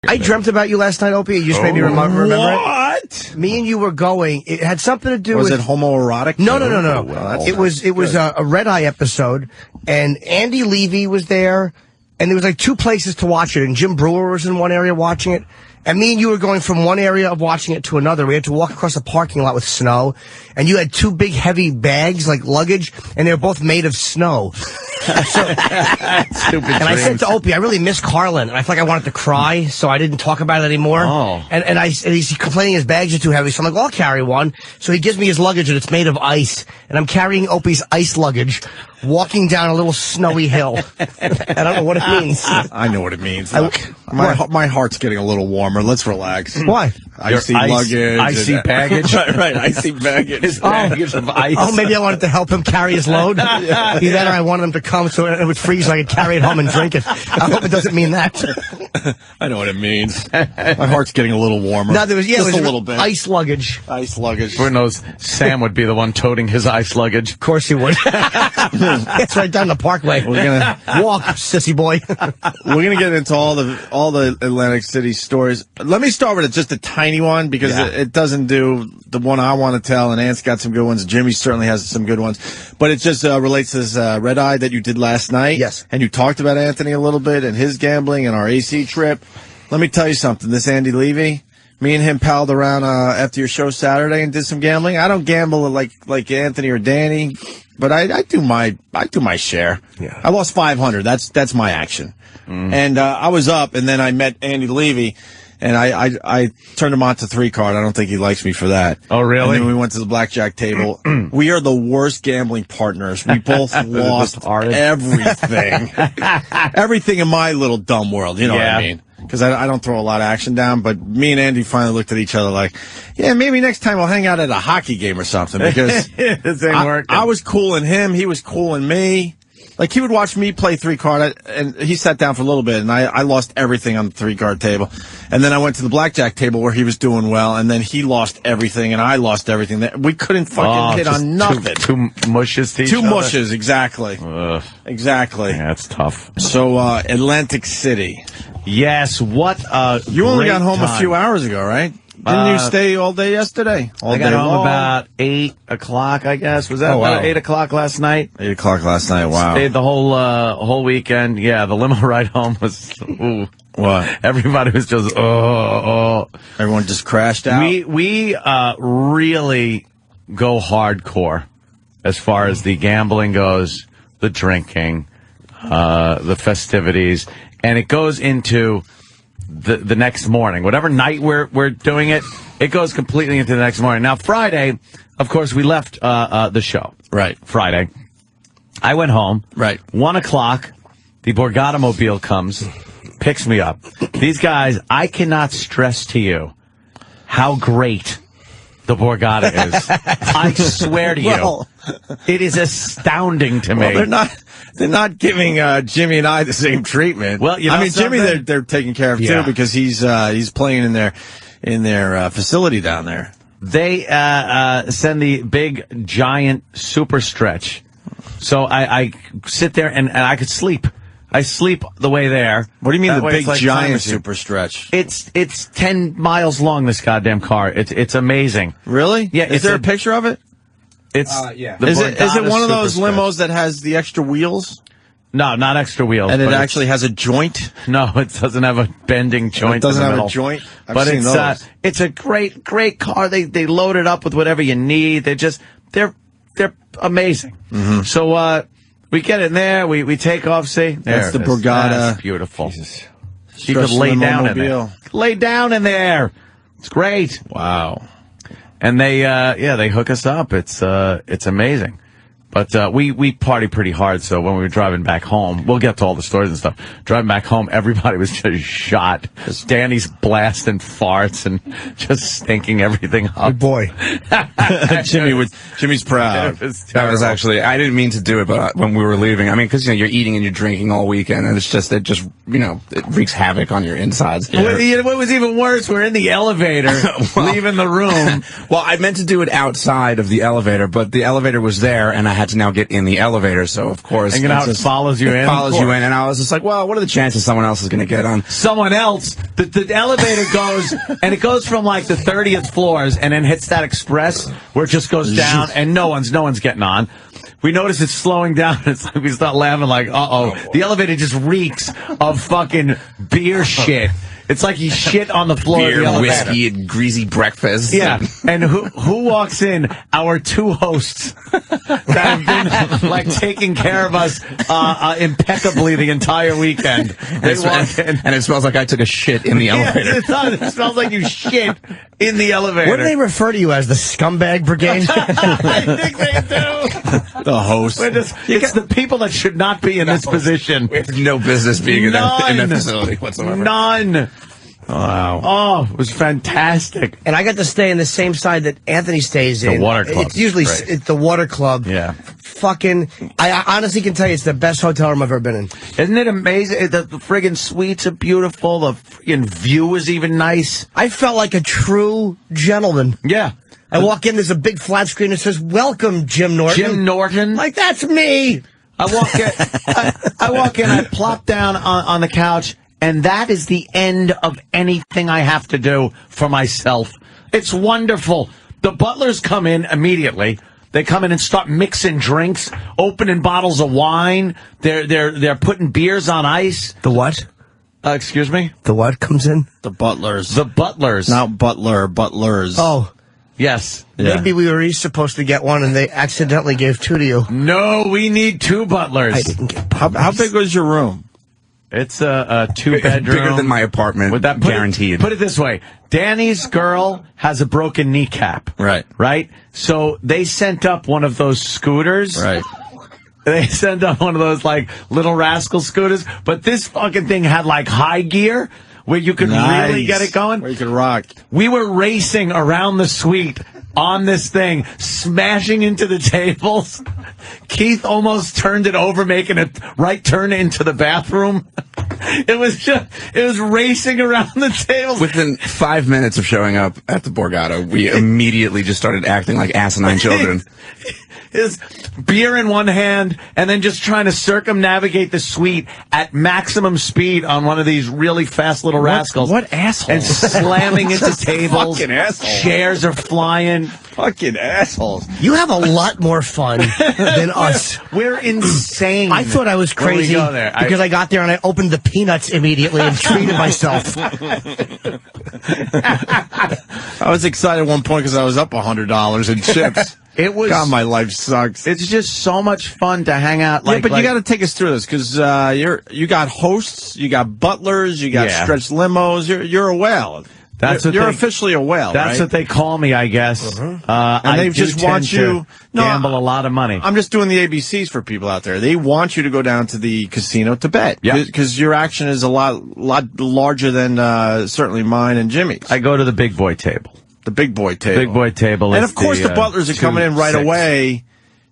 I dreamt about you last night, Opie. You just made me remember What? it. Me and you were going. It had something to do with... Was it homoerotic? No. Well, it was a Red Eye episode, and Andy Levy was there, and there was like two places to watch it, and Jim Brewer was in one area watching it, and me and you were going from one area of watching it to another. We had to walk across a parking lot with snow, and you had two big heavy bags, like luggage, and they were both made of snow. Stupid And I said to Opie, I really miss Carlin, and I felt like I wanted to cry, so I didn't talk about it anymore. Oh. And he's complaining his bags are too heavy, so I'm like, well, I'll carry one. So he gives me his luggage, and it's made of ice, and I'm carrying Opie's ice luggage, walking down a little snowy hill. I don't know what it means. I know what it means. Look, my heart's getting a little warmer. Let's relax. Why? Icy luggage. Icy baggage. right, icy baggage. His baggage of ice. Oh, maybe I wanted to help him carry his load. Either that or I wanted him to come so it would freeze so I could carry it home and drink it. I hope it doesn't mean that. I know what it means. My heart's getting a little warmer. No, there was, Just it was a little bit. Ice luggage. Ice luggage. Who knows? Sam would be the one toting his ice luggage. Of course he would. It's right down the parkway. We're gonna walk, sissy boy. We're gonna get into all the Atlantic City stories. Let me start with just a tiny one because it doesn't do the one I want to tell, and Ant's got some good ones. Jimmy certainly has some good ones, but it just relates to this Red Eye that you did last night. Yes, and you talked about Anthony a little bit and his gambling and our AC trip. Let me tell you something. This Andy Levy, me and him palled around after your show Saturday and did some gambling. I don't gamble like Anthony or Danny, but I do my share. Yeah. I lost 500. That's my action. And I was up, and then I met Andy Levy, and I turned him on to 3-card. I don't think he likes me for that. Oh, really? And then we went to the blackjack table. We are the worst gambling partners. We both lost everything. Everything in my little dumb world. You know what I mean? Because I don't throw a lot of action down, but me and Andy finally looked at each other like, yeah, maybe next time we'll hang out at a hockey game or something, because This ain't working. I was cooling him, he was cooling me. Like, he would watch me play 3-card, and he sat down for a little bit, and I lost everything on the 3-card table. And then I went to the blackjack table where he was doing well, and then he lost everything, and I lost everything. We couldn't fucking hit on nothing. Two mushes to each other? Two mushes, exactly. Exactly. Yeah, that's tough. So, Atlantic City. Yes, what a You only got home time. a few hours ago, right? Didn't you stay all day yesterday? I got home about 8 o'clock, I guess. Was that about 8 o'clock last night? 8 o'clock last night, wow. Stayed the whole weekend. Yeah, the limo ride home was, ooh. What? Everybody was just, Everyone just crashed out? We really go hardcore as far as the gambling goes, the drinking, the festivities, and it goes into the next morning. Whatever night we're doing it, it goes completely into the next morning. Now, Friday, of course, we left the show. Right. Friday. I went home. Right. 1 o'clock, the Borgata Mobile comes, picks me up. These guys, I cannot stress to you how great the Borgata is. I swear to you. It is astounding to me. Well, they're not giving Jimmy and I the same treatment. Well, you know, I mean, Jimmy, they're taking care of too, because he's playing in their facility down there. They send the big giant super stretch, so I sit there and I could sleep. I sleep the way there. What do you mean That the way big it's like giant super stretch? It's 10 miles long. This goddamn car. It's amazing. Really? Yeah. Is there a picture of it? It's yeah. the Is it Borgata one of those Super limos that has the extra wheels? No, not extra wheels. And it but actually has a joint? No, it doesn't have a bending joint. It doesn't in the have middle. a joint? But it's a great car. They load it up with whatever you need. They're amazing. Mm-hmm. So we get in there. We take off. See, That's the it is. Borgata. That's beautiful. Jesus. You could lay down in there. Lay down in there. It's great. Wow. And they hook us up. It's amazing. But we party pretty hard, so when we were driving back home, we'll get to all the stories and stuff. Driving back home, everybody was just shot. Danny's blasting farts and just stinking everything up. Good boy. Jimmy's proud. That was actually, I didn't mean to do it, but when we were leaving, I mean, because you're eating and you're drinking all weekend, and it wreaks havoc on your insides. What was even worse, we're in the elevator, leaving the room. Well, I meant to do it outside of the elevator, but the elevator was there, and I had to now get in the elevator. So, of course, and how it follows you in. Follows you in. And I was just like, well, what are the chances someone else is going to get on? Someone else. The elevator goes, and it goes from like the 30th floors and then hits that express where it just goes down and no one's getting on. We notice it's slowing down. It's like we start laughing like, the elevator just reeks of fucking beer shit. It's like you shit on the floor of the elevator. Whiskey, and greasy breakfast. Yeah. And who walks in? Our two hosts that have been like taking care of us impeccably the entire weekend. They walk in. And it smells like I took a shit in the elevator. It does. It smells like you shit in the elevator. What do they refer to you as? The scumbag brigade? I think they do. The host. It's the people that should not be in this position. We have no business being in that facility whatsoever. None. Wow. Oh, it was fantastic. And I got to stay in the same side that Anthony stays in. The water club. It's usually it's the water club. Yeah. Fucking, I honestly can tell you it's the best hotel room I've ever been in. Isn't it amazing? The friggin' suites are beautiful. The friggin' view is even nice. I felt like a true gentleman. Yeah. I walk in, there's a big flat screen that says, "Welcome, Jim Norton." Jim Norton. Like, that's me. I walk in, I plop down on the couch, and that is the end of anything I have to do for myself. It's wonderful. The butlers come in immediately. They come in and start mixing drinks, opening bottles of wine. They're putting beers on ice. The what? Excuse me? The what comes in? The butlers. The butlers. Not butler, butlers. Oh. Yes. Yeah. Maybe we were each supposed to get one and they accidentally gave two to you. No, we need two butlers. I didn't get How big was your room? It's a two-bedroom. Bigger than my apartment, With that, guaranteed. Put it this way. Danny's girl has a broken kneecap. Right. Right? So they sent up one of those scooters. Right. They sent up one of those, like, little rascal scooters. But this fucking thing had, like, high gear where you could really get it going. Where you could rock. We were racing around the suite on this thing, smashing into the tables. Keith almost turned it over, making a right turn into the bathroom. It was racing around the tables. Within 5 minutes of showing up at the Borgata, we immediately just started acting like asinine children. His beer in one hand and then just trying to circumnavigate the suite at maximum speed on one of these really fast little rascals. What asshole? And slamming into tables. Fucking asshole. Chairs are flying. Fucking assholes. You have a lot more fun than us. We're insane. I thought I was crazy when we go there. because I got there and I opened the peanuts immediately and treated myself. I was excited at one point because I was up $100 in chips. It was. God, my life sucks. It's just so much fun to hang out. Yeah, but you got to take us through this because you got hosts, you got butlers, you got stretch limos. You're a whale. You're officially a whale. That's right? what they call me, I guess. And they just want you gamble a lot of money. I'm just doing the ABCs for people out there. They want you to go down to the casino to bet. Yeah, because your action is a lot larger than certainly mine and Jimmy's. I go to the big boy table. The big boy table. Big boy table. And of course the butlers are coming in right away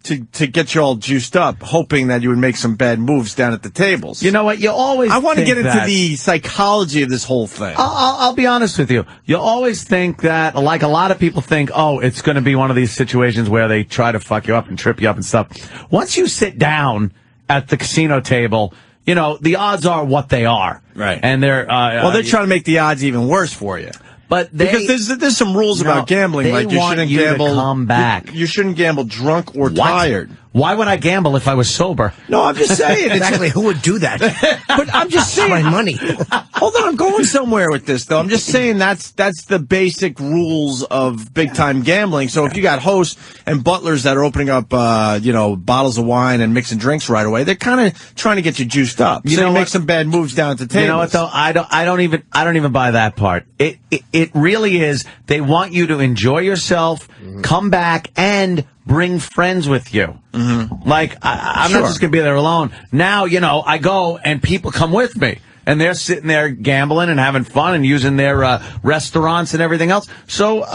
to get you all juiced up, hoping that you would make some bad moves down at the tables. You know what? You always I want to get into that. the psychology of this whole thing. I'll be honest with you. You always think that, like a lot of people think, oh, it's going to be one of these situations where they try to fuck you up and trip you up and stuff. Once you sit down at the casino table, you know, the odds are what they are. Right. And they're they're trying to make the odds even worse for you. But because there's some rules about gambling, like you shouldn't gamble. To come back. You shouldn't gamble drunk or tired. Why would I gamble if I was sober? No, I'm just saying. Exactly, who would do that? But I'm just saying. My money. Hold on, I'm going somewhere with this, though. I'm just saying that's the basic rules of big-time gambling. So if you got hosts and butlers that are opening up, bottles of wine and mixing drinks right away, they're kind of trying to get you juiced up. You make some bad moves down at the table. You know what, though? I don't even buy that part. It really is. They want you to enjoy yourself, come back, and bring friends with you. Mm-hmm. Like, I'm not just going to be there alone. Now, I go and people come with me. And they're sitting there gambling and having fun and using their restaurants and everything else. So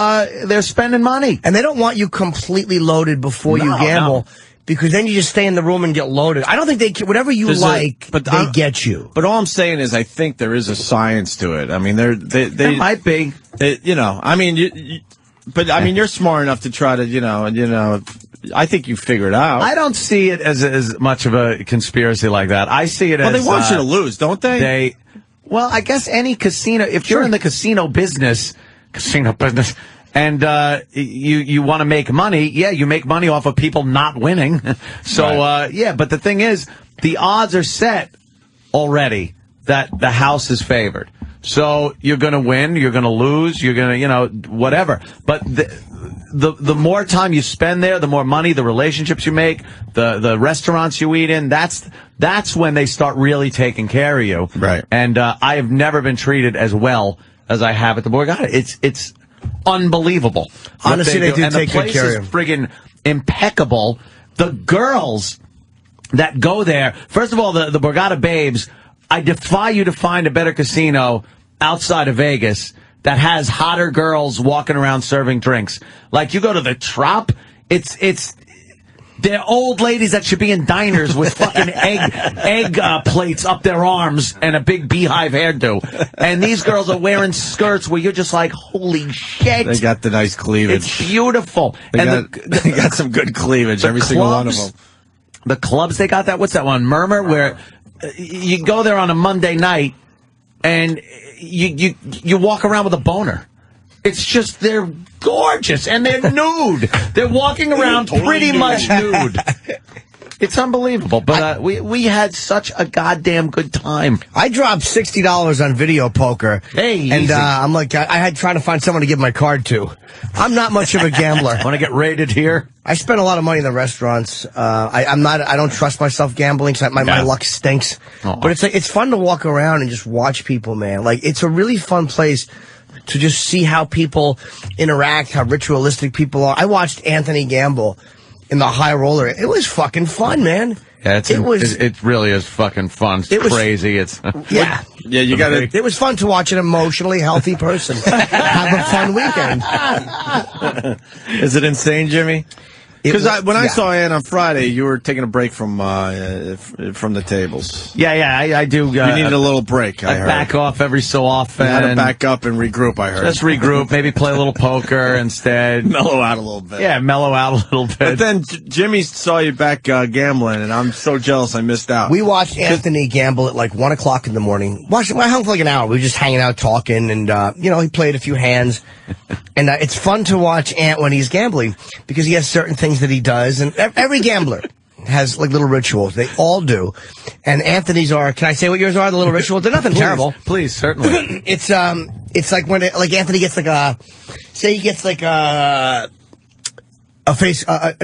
they're spending money. And they don't want you completely loaded before you gamble. No. Because then you just stay in the room and get loaded. I don't think they care. Whatever you like, they get you. But all I'm saying is I think there is a science to it. I mean, there might be. I mean, you're smart enough to try to, I think you figure it out. I don't see it as much of a conspiracy like that. I see it as... Well, they want you to lose, don't they? Well, I guess any casino, if you're in the casino business, and you want to make money, you make money off of people not winning. So, right. But the thing is, the odds are set already that the house is favored. So you're going to win, you're going to lose, you're going to, whatever. But the more time you spend there, the more money, the relationships you make, the restaurants you eat in, that's when they start really taking care of you. Right. And I have never been treated as well as I have at the Borgata. It's unbelievable. Honestly, they do take good care of you. And the place is friggin' impeccable. The girls that go there, first of all, the Borgata babes, I defy you to find a better casino outside of Vegas that has hotter girls walking around serving drinks. Like, you go to the Trop, they're old ladies that should be in diners with fucking egg plates up their arms and a big beehive hairdo. And these girls are wearing skirts where you're just like, holy shit. They got the nice cleavage. It's beautiful. They got some good cleavage, every single one of them. The clubs, they got that, what's that one? Murmur, where you go there on a Monday night and you walk around with a boner. It's just, they're gorgeous, and they're nude. They're walking around pretty much nude. It's unbelievable, but we had such a goddamn good time. I dropped $60 on video poker. Hey, and I'm like, I had trying to find someone to give my card to. I'm not much of a gambler. Want to get rated here? I spend a lot of money in the restaurants. I don't trust myself gambling, so my luck stinks. But it's fun to walk around and just watch people, man. Like, it's a really fun place to just see how people interact, how ritualistic people are. I watched Anthony gamble in the high roller. It was fucking fun, man. Yeah, it really is fucking fun. It's crazy. Yeah, you got it. It was fun to watch an emotionally healthy person have a fun weekend. Is it insane, Jimmy? Because when I saw Ann on Friday, you were taking a break from the tables. Yeah, I do. You needed a little break, I heard. Back off every so often. You had to back up and regroup, I heard. Just regroup, maybe play a little poker instead. Mellow out a little bit. Yeah, mellow out a little bit. But then Jimmy saw you back gambling, and I'm so jealous I missed out. We watched Anthony gamble at like 1 o'clock in the morning. I hung for like an hour. We were just hanging out, talking, and, he played a few hands. And it's fun to watch Ant when he's gambling because he has certain things that he does, and every gambler has like little rituals. They all do. And Anthony's are, can I say what yours are, the little rituals? They're nothing terrible. Please, certainly. It's like when Anthony gets like an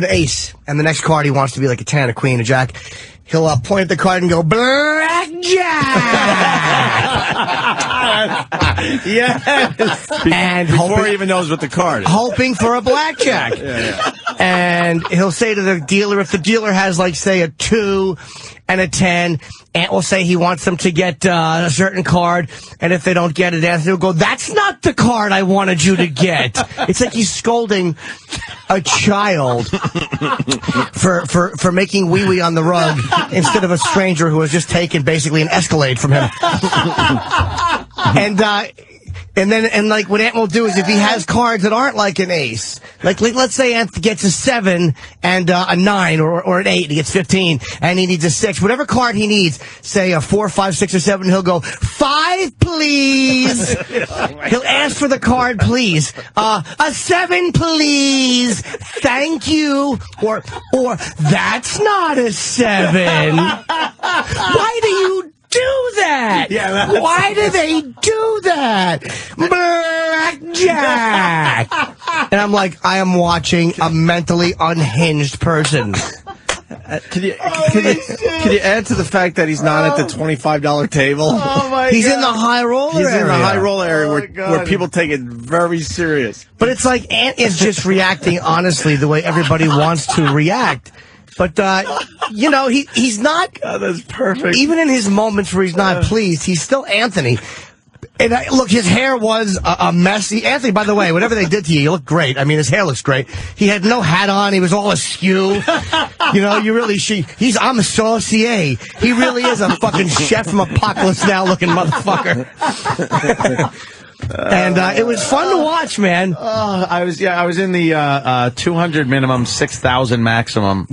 ace, and the next card he wants to be like a 10, a queen, a jack. He'll point at the card and go, blackjack! Yes! And before he even knows what the card is. Hoping for a blackjack. Yeah. And he'll say to the dealer, if the dealer has, like, say, a 2 and a 10, Ant will say he wants them to get a certain card, and if they don't get it, Anthony will go, that's not the card I wanted you to get. It's like he's scolding a child for making wee-wee on the rug instead of a stranger who has just taken basically an Escalade from him. And like what Ant will do is if he has cards that aren't like an ace, like let's say Ant gets a 7 and a 9 or an 8, he gets 15, and he needs a 6. Whatever card he needs, say a 4, 5, 6, or 7, he'll go 5, please. He'll ask for the card, please. A 7, please. Thank you. Or that's not a 7. Why do you do that? Yeah, why do they do that? Blackjack! And I'm like, I am watching a mentally unhinged person. Can you add to the fact that he's not at the $25 table? Oh my He's in the high roller area. He's in the high roller area where people take it very serious. But it's like Ant is just reacting honestly the way everybody wants to react. But, he's not... God, that's perfect. Even in his moments where he's not pleased, he's still Anthony. And look, his hair was a mess. Anthony, by the way, whatever they did to you, you look great. I mean, his hair looks great. He had no hat on. He was all askew. I'm a saucier. He really is a fucking chef from Apocalypse Now looking motherfucker. And it was fun to watch, man. I was in the 200 minimum, 6,000 maximum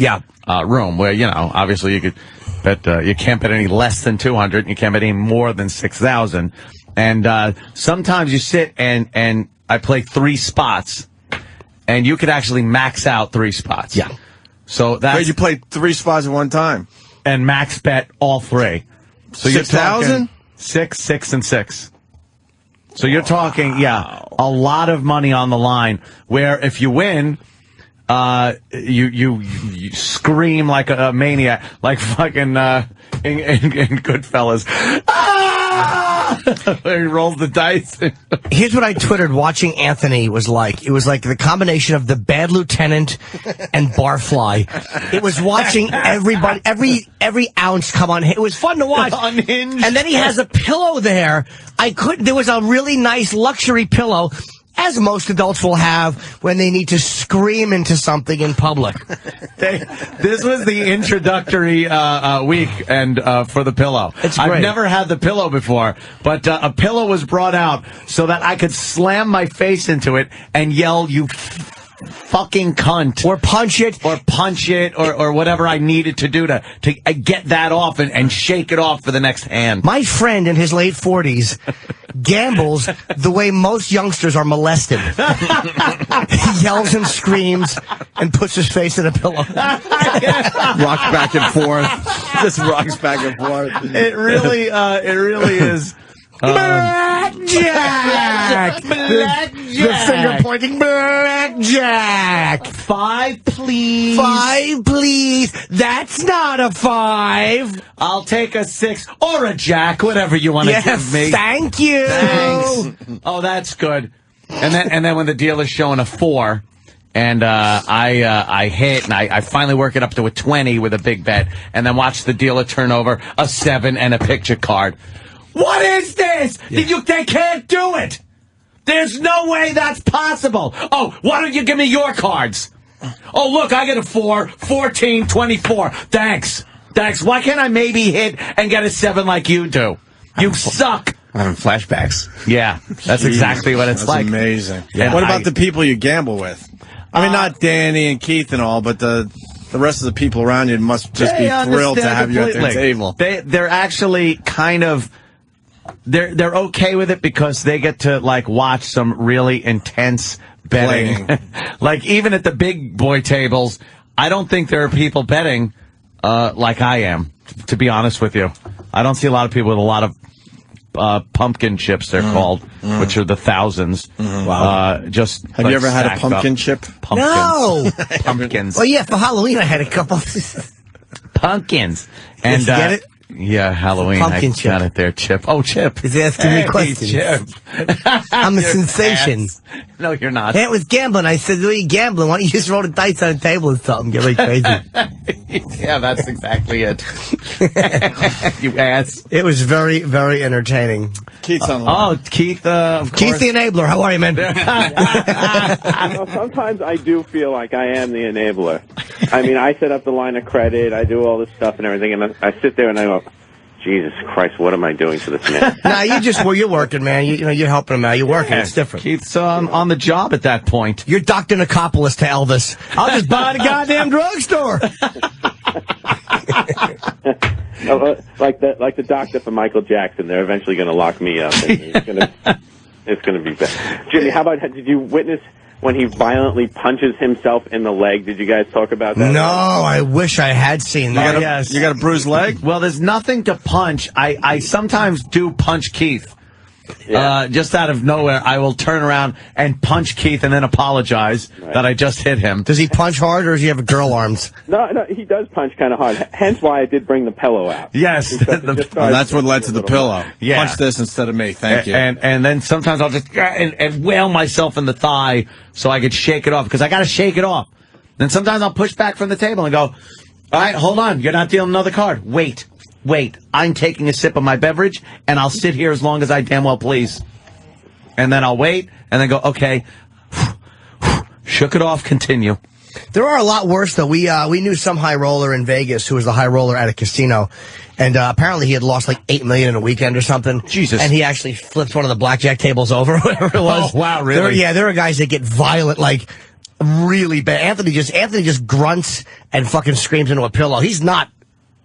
room where, obviously you could bet, you can't bet any less than 200 and you can't bet any more than 6,000. And sometimes you sit and I play 3 spots and you could actually max out 3 spots. Yeah. So that's... Wait, you played 3 spots at one time? And max bet all 3. So 6,000? 6, 6, and 6. So you're talking, a lot of money on the line. Where if you win, you scream like a maniac, like fucking in Goodfellas. He rolls the dice. Here's what I twittered watching Anthony was like. It was like the combination of The Bad Lieutenant and Barfly. It was watching everybody, every ounce come on. It was fun to watch. Unhinged. And then he has a pillow there. There was a really nice luxury pillow, as most adults will have when they need to scream into something in public. This was the introductory week and for the pillow. It's great. I've never had the pillow before, but a pillow was brought out so that I could slam my face into it and yell, "You fucking cunt," or punch it, or whatever I needed to do to get that off and shake it off for the next hand. My friend in his late 40s gambles the way most youngsters are molested. He yells and screams and puts his face in a pillow. Rocks back and forth. Just rocks back and forth. It really is. Blackjack! The finger pointing. Blackjack! 5, please. 5, please. That's not a 5. I'll take a 6 or a jack, whatever you want to give me. Thank you. Thanks. Oh, that's good. And then when the dealer's showing a 4, and I hit, and I finally work it up to a 20 with a big bet, and then watch the dealer turn over a 7 and a picture card. What is this? Yeah. They can't do it. There's no way that's possible. Oh, why don't you give me your cards? Oh, look, I get a 4, 14, 24. Thanks. Why can't I maybe hit and get a 7 like you do? You suck. I'm having flashbacks. Yeah, that's exactly what it's like. That's amazing. Yeah. What about the people you gamble with? I mean, not Danny and Keith and all, but the rest of the people around you must just be thrilled to have you at their table. They're actually kind of... They're okay with it because they get to watch some really intense betting. Like even at the big boy tables, I don't think there are people betting like I am. To be honest with you, I don't see a lot of people with a lot of pumpkin chips. They're called, which are the thousands. Wow! Have you ever had a pumpkin chip? Pumpkins. No. Pumpkins. Well, yeah, for Halloween I had a couple. Pumpkins. And you get it? Yeah, Halloween. Pumpkin I chip. got it there, Chip. Oh, Chip. He's asking me questions. Chip. I'm a You're sensation. ass. No, you're not. Hey, it was gambling. I said, "What are you gambling? Why don't you just roll the dice on the table or something? Get really crazy." Yeah, that's exactly it. You ass. It was very, very entertaining. Keith's on the line. Oh, Keith, of course. Keith the Enabler, how are you, man? Sometimes I do feel like I am the enabler. I mean, I set up the line of credit, I do all this stuff and everything, and I sit there and I go, Jesus Christ, what am I doing to this man? Nah, you're working, man. You're helping him out. You're working. It's different. Keith's on the job at that point. You're Dr. Nicopolis to Elvis. I'll just buy the goddamn drugstore. Like the doctor for Michael Jackson. They're eventually going to lock me up. And it's going to be bad. Jimmy, how about, did you witness when he violently punches himself in the leg? Did you guys talk about that? No, I wish I had seen that. Yes. You got a bruised leg? Well, there's nothing to punch. I sometimes do punch Keith. Yeah. Just out of nowhere, I will turn around and punch Keith and then apologize that I just hit him. Does he punch hard or does he have girl arms? No, he does punch kind of hard. Hence why I did bring the pillow out. Yes. That's what led to the pillow. Yeah. Punch this instead of me. Thank you. And then sometimes I'll just and whale myself in the thigh so I could shake it off because I got to shake it off. Then sometimes I'll push back from the table and go, all right, hold on. You're not dealing another card. Wait. I'm taking a sip of my beverage, and I'll sit here as long as I damn well please. And then I'll wait, and then go, okay. Shook it off, continue. There are a lot worse, though. We knew some high roller in Vegas who was the high roller at a casino. And apparently he had lost like $8 million in a weekend or something. Jesus. And he actually flipped one of the blackjack tables over, whatever it was. Oh, wow, really? There are guys that get violent, like, really bad. Anthony just grunts and fucking screams into a pillow. He's not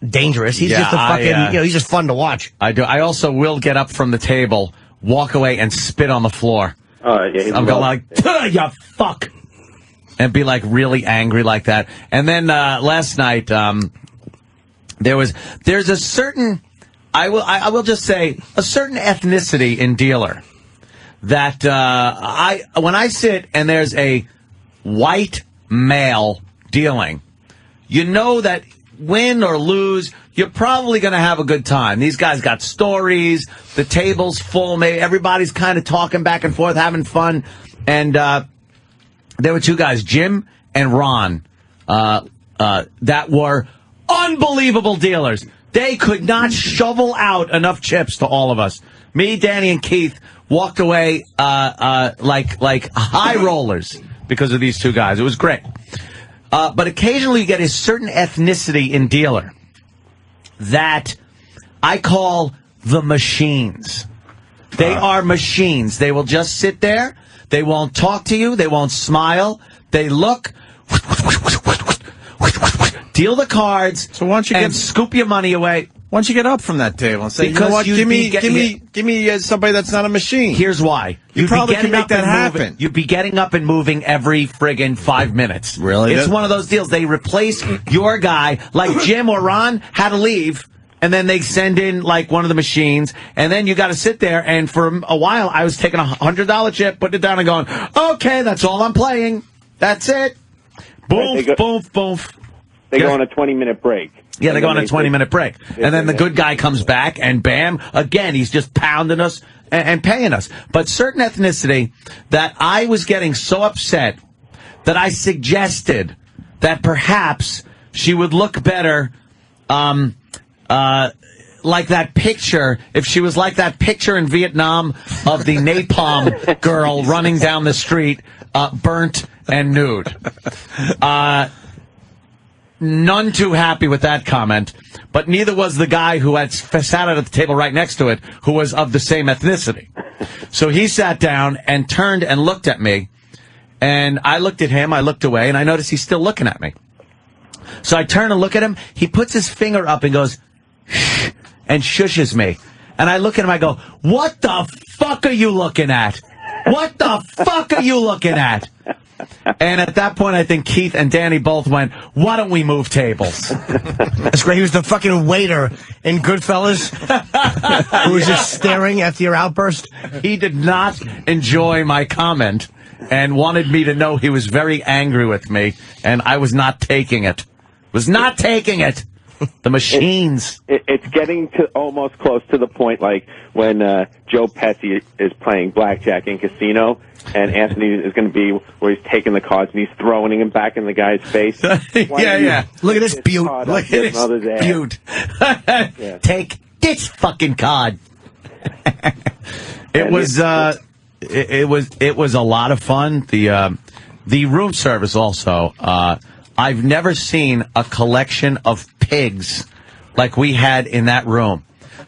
dangerous. He's just a fucking, he's just fun to watch. I do. I also will get up from the table, walk away, and spit on the floor. Yeah, I'm going like, you fuck. And be like really angry like that. And then last night, there's a certain, I will just say, a certain ethnicity in dealer that when I sit and there's a white male dealing, you know that win or lose, you're probably going to have a good time. These guys got stories, the table's full, maybe everybody's kind of talking back and forth, having fun. And there were two guys, Jim and Ron, that were unbelievable dealers. They could not shovel out enough chips to all of us. Me, Danny, and Keith walked away like high rollers because of these two guys. It was great. But occasionally you get a certain ethnicity in dealer that I call the machines. They are machines. They will just sit there. They won't talk to you. They won't smile. They look, deal the cards, so why don't you scoop your money away. Why don't you get up from that table and say, because you know what, give me me somebody that's not a machine. Here's why. You probably can make that happen. You'd be getting up and moving every friggin' 5 minutes. Really? It's one of those deals. They replace your guy, like Jim or Ron had to leave, and then they send in like one of the machines, and then you got to sit there. And for a while, I was taking $100 chip, putting it down, and going, "Okay, that's all I'm playing. That's it." Boom, boom, boom. They go on a 20-minute break. Yeah, they go on a 20-minute break. And then the good guy comes back, and bam, again, he's just pounding us and paying us. But certain ethnicity that I was getting so upset that I suggested that perhaps she would look better like that picture, if she was like that picture in Vietnam of the napalm girl running down the street, burnt and nude. None too happy with that comment, but neither was the guy who had sat at the table right next to it, who was of the same ethnicity. So he sat down and turned and looked at me, and I looked at him, I looked away, and I noticed he's still looking at me. So I turn and look at him, he puts his finger up and goes, shh, and shushes me. And I look at him, I go, what the fuck are you looking at? What the fuck are you looking at? And at that point, I think Keith and Danny both went, why don't we move tables? That's great. He was the fucking waiter in Goodfellas who was just staring after your outburst. He did not enjoy my comment and wanted me to know he was very angry with me, and I was not taking it. Was not taking it. The machines. It's getting to almost close to the point like when Joe Pesci is playing blackjack in Casino, and Anthony is going to be where he's taking the cards and he's throwing them back in the guy's face. Yeah. Look at this beaut. Look at this beaut. Yeah. Take this fucking card. It was a lot of fun. The room service also. I've never seen a collection of pigs like we had in that room.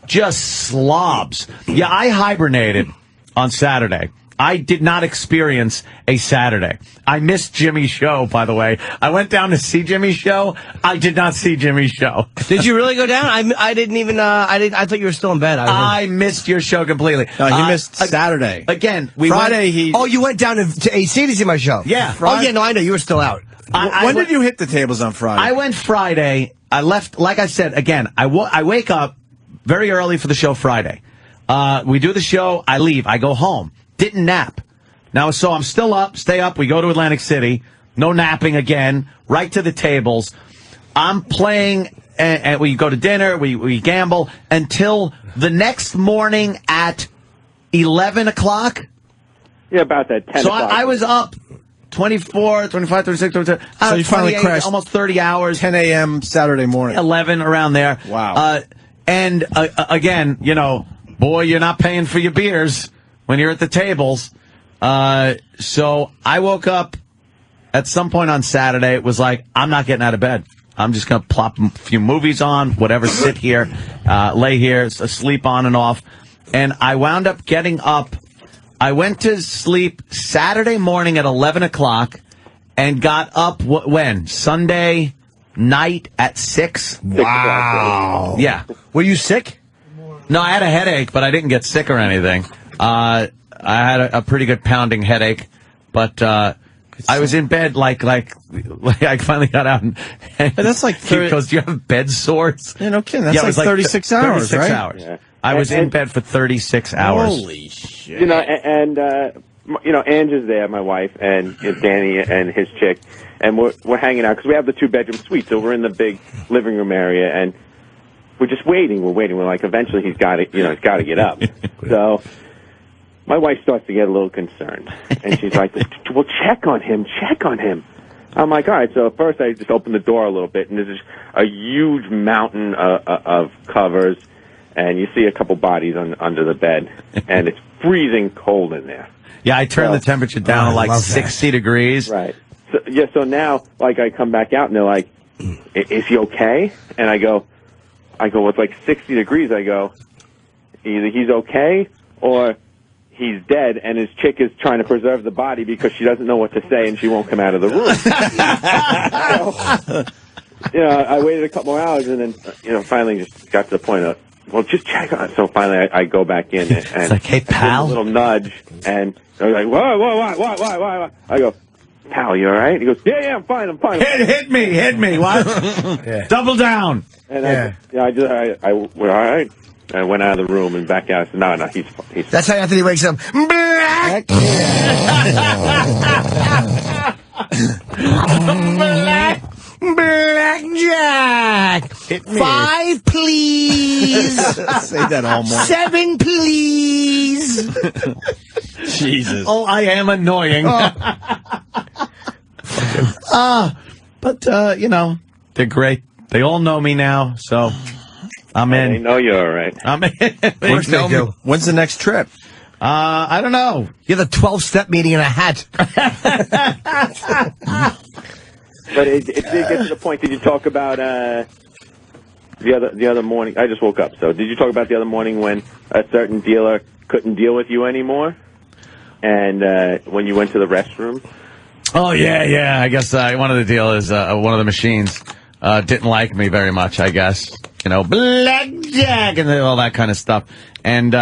Just slobs. Yeah, I hibernated on Saturday. I did not experience a Saturday. I missed Jimmy's show, by the way. I went down to see Jimmy's show. I did not see Jimmy's show. Did you really go down? I didn't even, I thought you were still in bed. I missed your show completely. No, he missed Saturday. Again, Friday, you went down to AC to see my show? Yeah. Friday? Oh, yeah, no, I know. You were still out. When did you hit the tables on Friday? I went Friday. I left, like I said, again, I wake up very early for the show Friday. We do the show. I leave. I go home. Didn't nap. Now, so I'm still up, stay up. We go to Atlantic City. No napping again. Right to the tables. I'm playing, and we go to dinner. We gamble until the next morning at 11 o'clock. Yeah, about that 10 So o'clock. I was up 24, 25, 26, 27. So you finally crashed. Almost 30 hours. 10 a.m. Saturday morning. 11, around there. Wow. And again, boy, you're not paying for your beers when you're at the tables. So I woke up at some point on Saturday, it was like, I'm not getting out of bed. I'm just going to plop a few movies on, whatever, sit here, lay here, sleep on and off. And I wound up getting up. I went to sleep Saturday morning at 11 o'clock and got up when? Sunday night at 6. Wow. Yeah. Were you sick? No, I had a headache, but I didn't get sick or anything. I had a pretty good pounding headache, but I was in bed like I finally got out and that's like he goes, "Do you have bed sores?" Yeah, no kidding. That's like 36 hours, 36 right? hours. Yeah. I was in bed for 36 hours. Holy shit! You know, and Ange is there, my wife, and Danny and his chick, and we're hanging out because we have the 2-bedroom suite, so we're in the big living room area, and we're just waiting. We're like, eventually he's got to get up. So my wife starts to get a little concerned, and she's like, "Well, check on him. I'm like, all right. So at first I just open the door a little bit, and there's just a huge mountain of covers, and you see a couple bodies under the bed, and it's freezing cold in there. Yeah, I turned the temperature down to like 60 degrees. Right. So now, like, I come back out, and they're like, "Is he okay?" And I go, well, it's like 60 degrees. I go, either he's okay or he's dead, and his chick is trying to preserve the body because she doesn't know what to say, and she won't come out of the room. So, I waited a couple more hours, and then, finally just got to the point of, well, just check on it. So finally I go back in, and it's like, "Hey, pal." a little nudge, and I was like, whoa. I go, "Pal, you all right?" He goes, yeah, I'm fine. Hit me. What? Yeah. Double down. And I went all right. I went out of the room and back out. I said, no, he's That's how Anthony wakes up. Black. Blackjack. Hit me. 5, please. Say that all morning. 7, please. Jesus. Oh, I am annoying. But they're great. They all know me now, so I'm in. They know you're all right. I'm in. What's they do? When's the next trip? I don't know. You're the 12-step meeting in a hat. But it did get to the point. Did you talk about the other morning? I just woke up. So did you talk about the other morning when a certain dealer couldn't deal with you anymore, and when you went to the restroom? Oh yeah. I guess one of the dealers, one of the machines, didn't like me very much. I guess blackjack and all that kind of stuff, and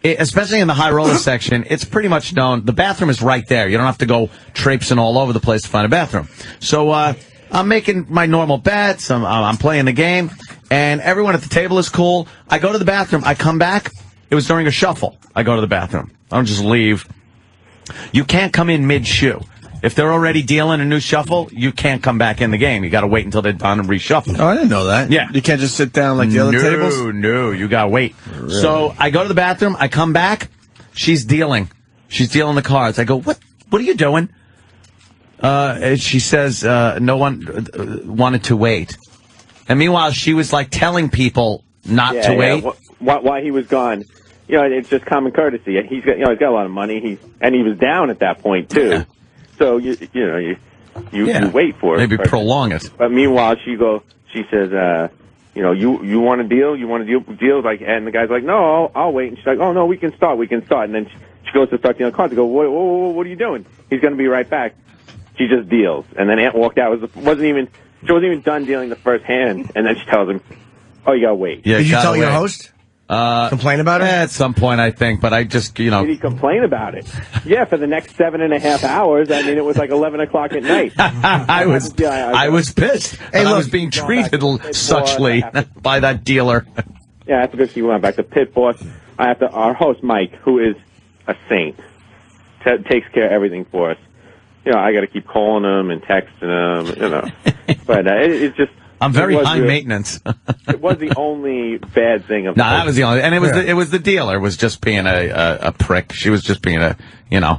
especially in the high roller section, it's pretty much known. The bathroom is right there. You don't have to go traipsing all over the place to find a bathroom. So I'm making my normal bets. I'm playing the game, and everyone at the table is cool. I go to the bathroom. I come back. It was during a shuffle. I go to the bathroom. I don't just leave. You can't come in mid-shoe. If they're already dealing a new shuffle, you can't come back in the game. You got to wait until they're done and reshuffle. Oh, I didn't know that. Yeah. You can't just sit down like the other tables? No, you got to wait. Really? So I go to the bathroom. I come back. She's dealing. She's dealing the cards. I go, what are you doing? And she says, no one wanted to wait. And meanwhile, she was like telling people not to wait. Why he was gone. It's just common courtesy. He's got a lot of money. He was down at that point too. Yeah. So you wait for it. Maybe prolong it. But meanwhile, she says, you want to deal? You want to deal? Like, and the guy's like, no, I'll wait. And she's like, oh no, we can start. And then she goes to start dealing cards. I go, whoa, what are you doing? He's going to be right back. She just deals, and then Aunt walked out. She wasn't even done dealing the first hand, and then she tells him, oh, you got to wait. Yeah, did you tell your host? Complain about it? At some point, I think, but I just, Did he complain about it? Yeah, for the next 7.5 hours. I mean, it was like 11 o'clock at night. I was pissed. Hey, I was being treated suchly by that dealer. Yeah, I have to go see one back. The pit boss. Our host, Mike, who is a saint, takes care of everything for us. I got to keep calling him and texting him, But it's just. I'm very high maintenance. It was the only bad thing of. No, that was the only, and it was the dealer was just being a prick. She was just being a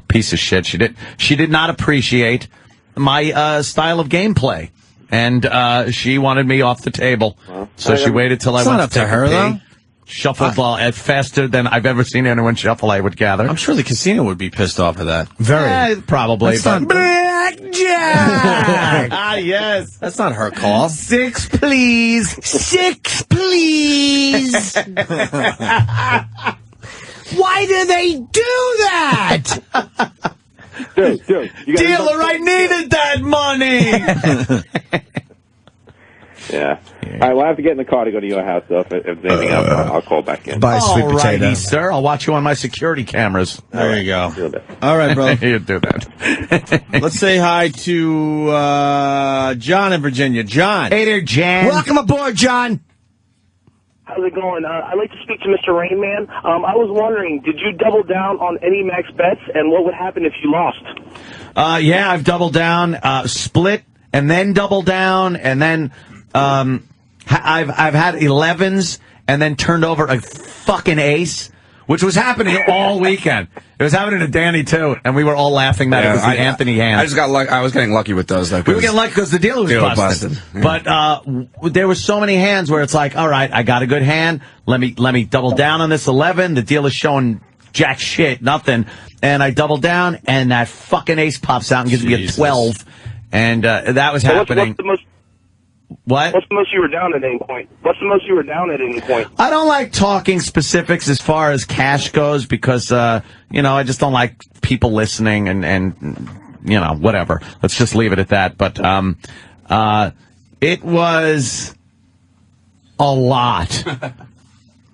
piece of shit. She did not appreciate my style of gameplay, and she wanted me off the table. So she waited till I went up to her though. Shuffled faster than I've ever seen anyone shuffle, I would gather. I'm sure the casino would be pissed off of that. Very. Probably. That's not Blackjack! Ah, yes. That's not her call. 6, please. 6, please! Why do they do that? Dude, you guys Dealer, I needed that money. Yeah. All right, well, I have to get in the car to go to your house, though. If there's anything else, I'll call back in. Buy a sweet potato. Alrighty, sir. I'll watch you on my security cameras. There you go. Feel that. All right, bro. You do that. Let's say hi to John in Virginia. John. Hey there, Jan. Welcome aboard, John. How's it going? I'd like to speak to Mr. Rainman. I was wondering, did you double down on any max bets, and what would happen if you lost? Yeah, I've doubled down, split, and then double down, and then I've had 11s, and then turned over a fucking ace, which was happening all weekend. It was happening to Danny too, and we were all laughing that it was the Anthony hand. I just got lucky. I was getting lucky with those, though. We were getting lucky because the dealer was busted. Yeah. But there were so many hands where it's like, all right, I got a good hand. Let me double down on this 11. The dealer's showing jack shit, nothing, and I double down, and that fucking ace pops out and gives me a 12, and that was happening. What? What's the most you were down at any point? I don't like talking specifics as far as cash goes because, I just don't like people listening and whatever. Let's just leave it at that. But it was a lot.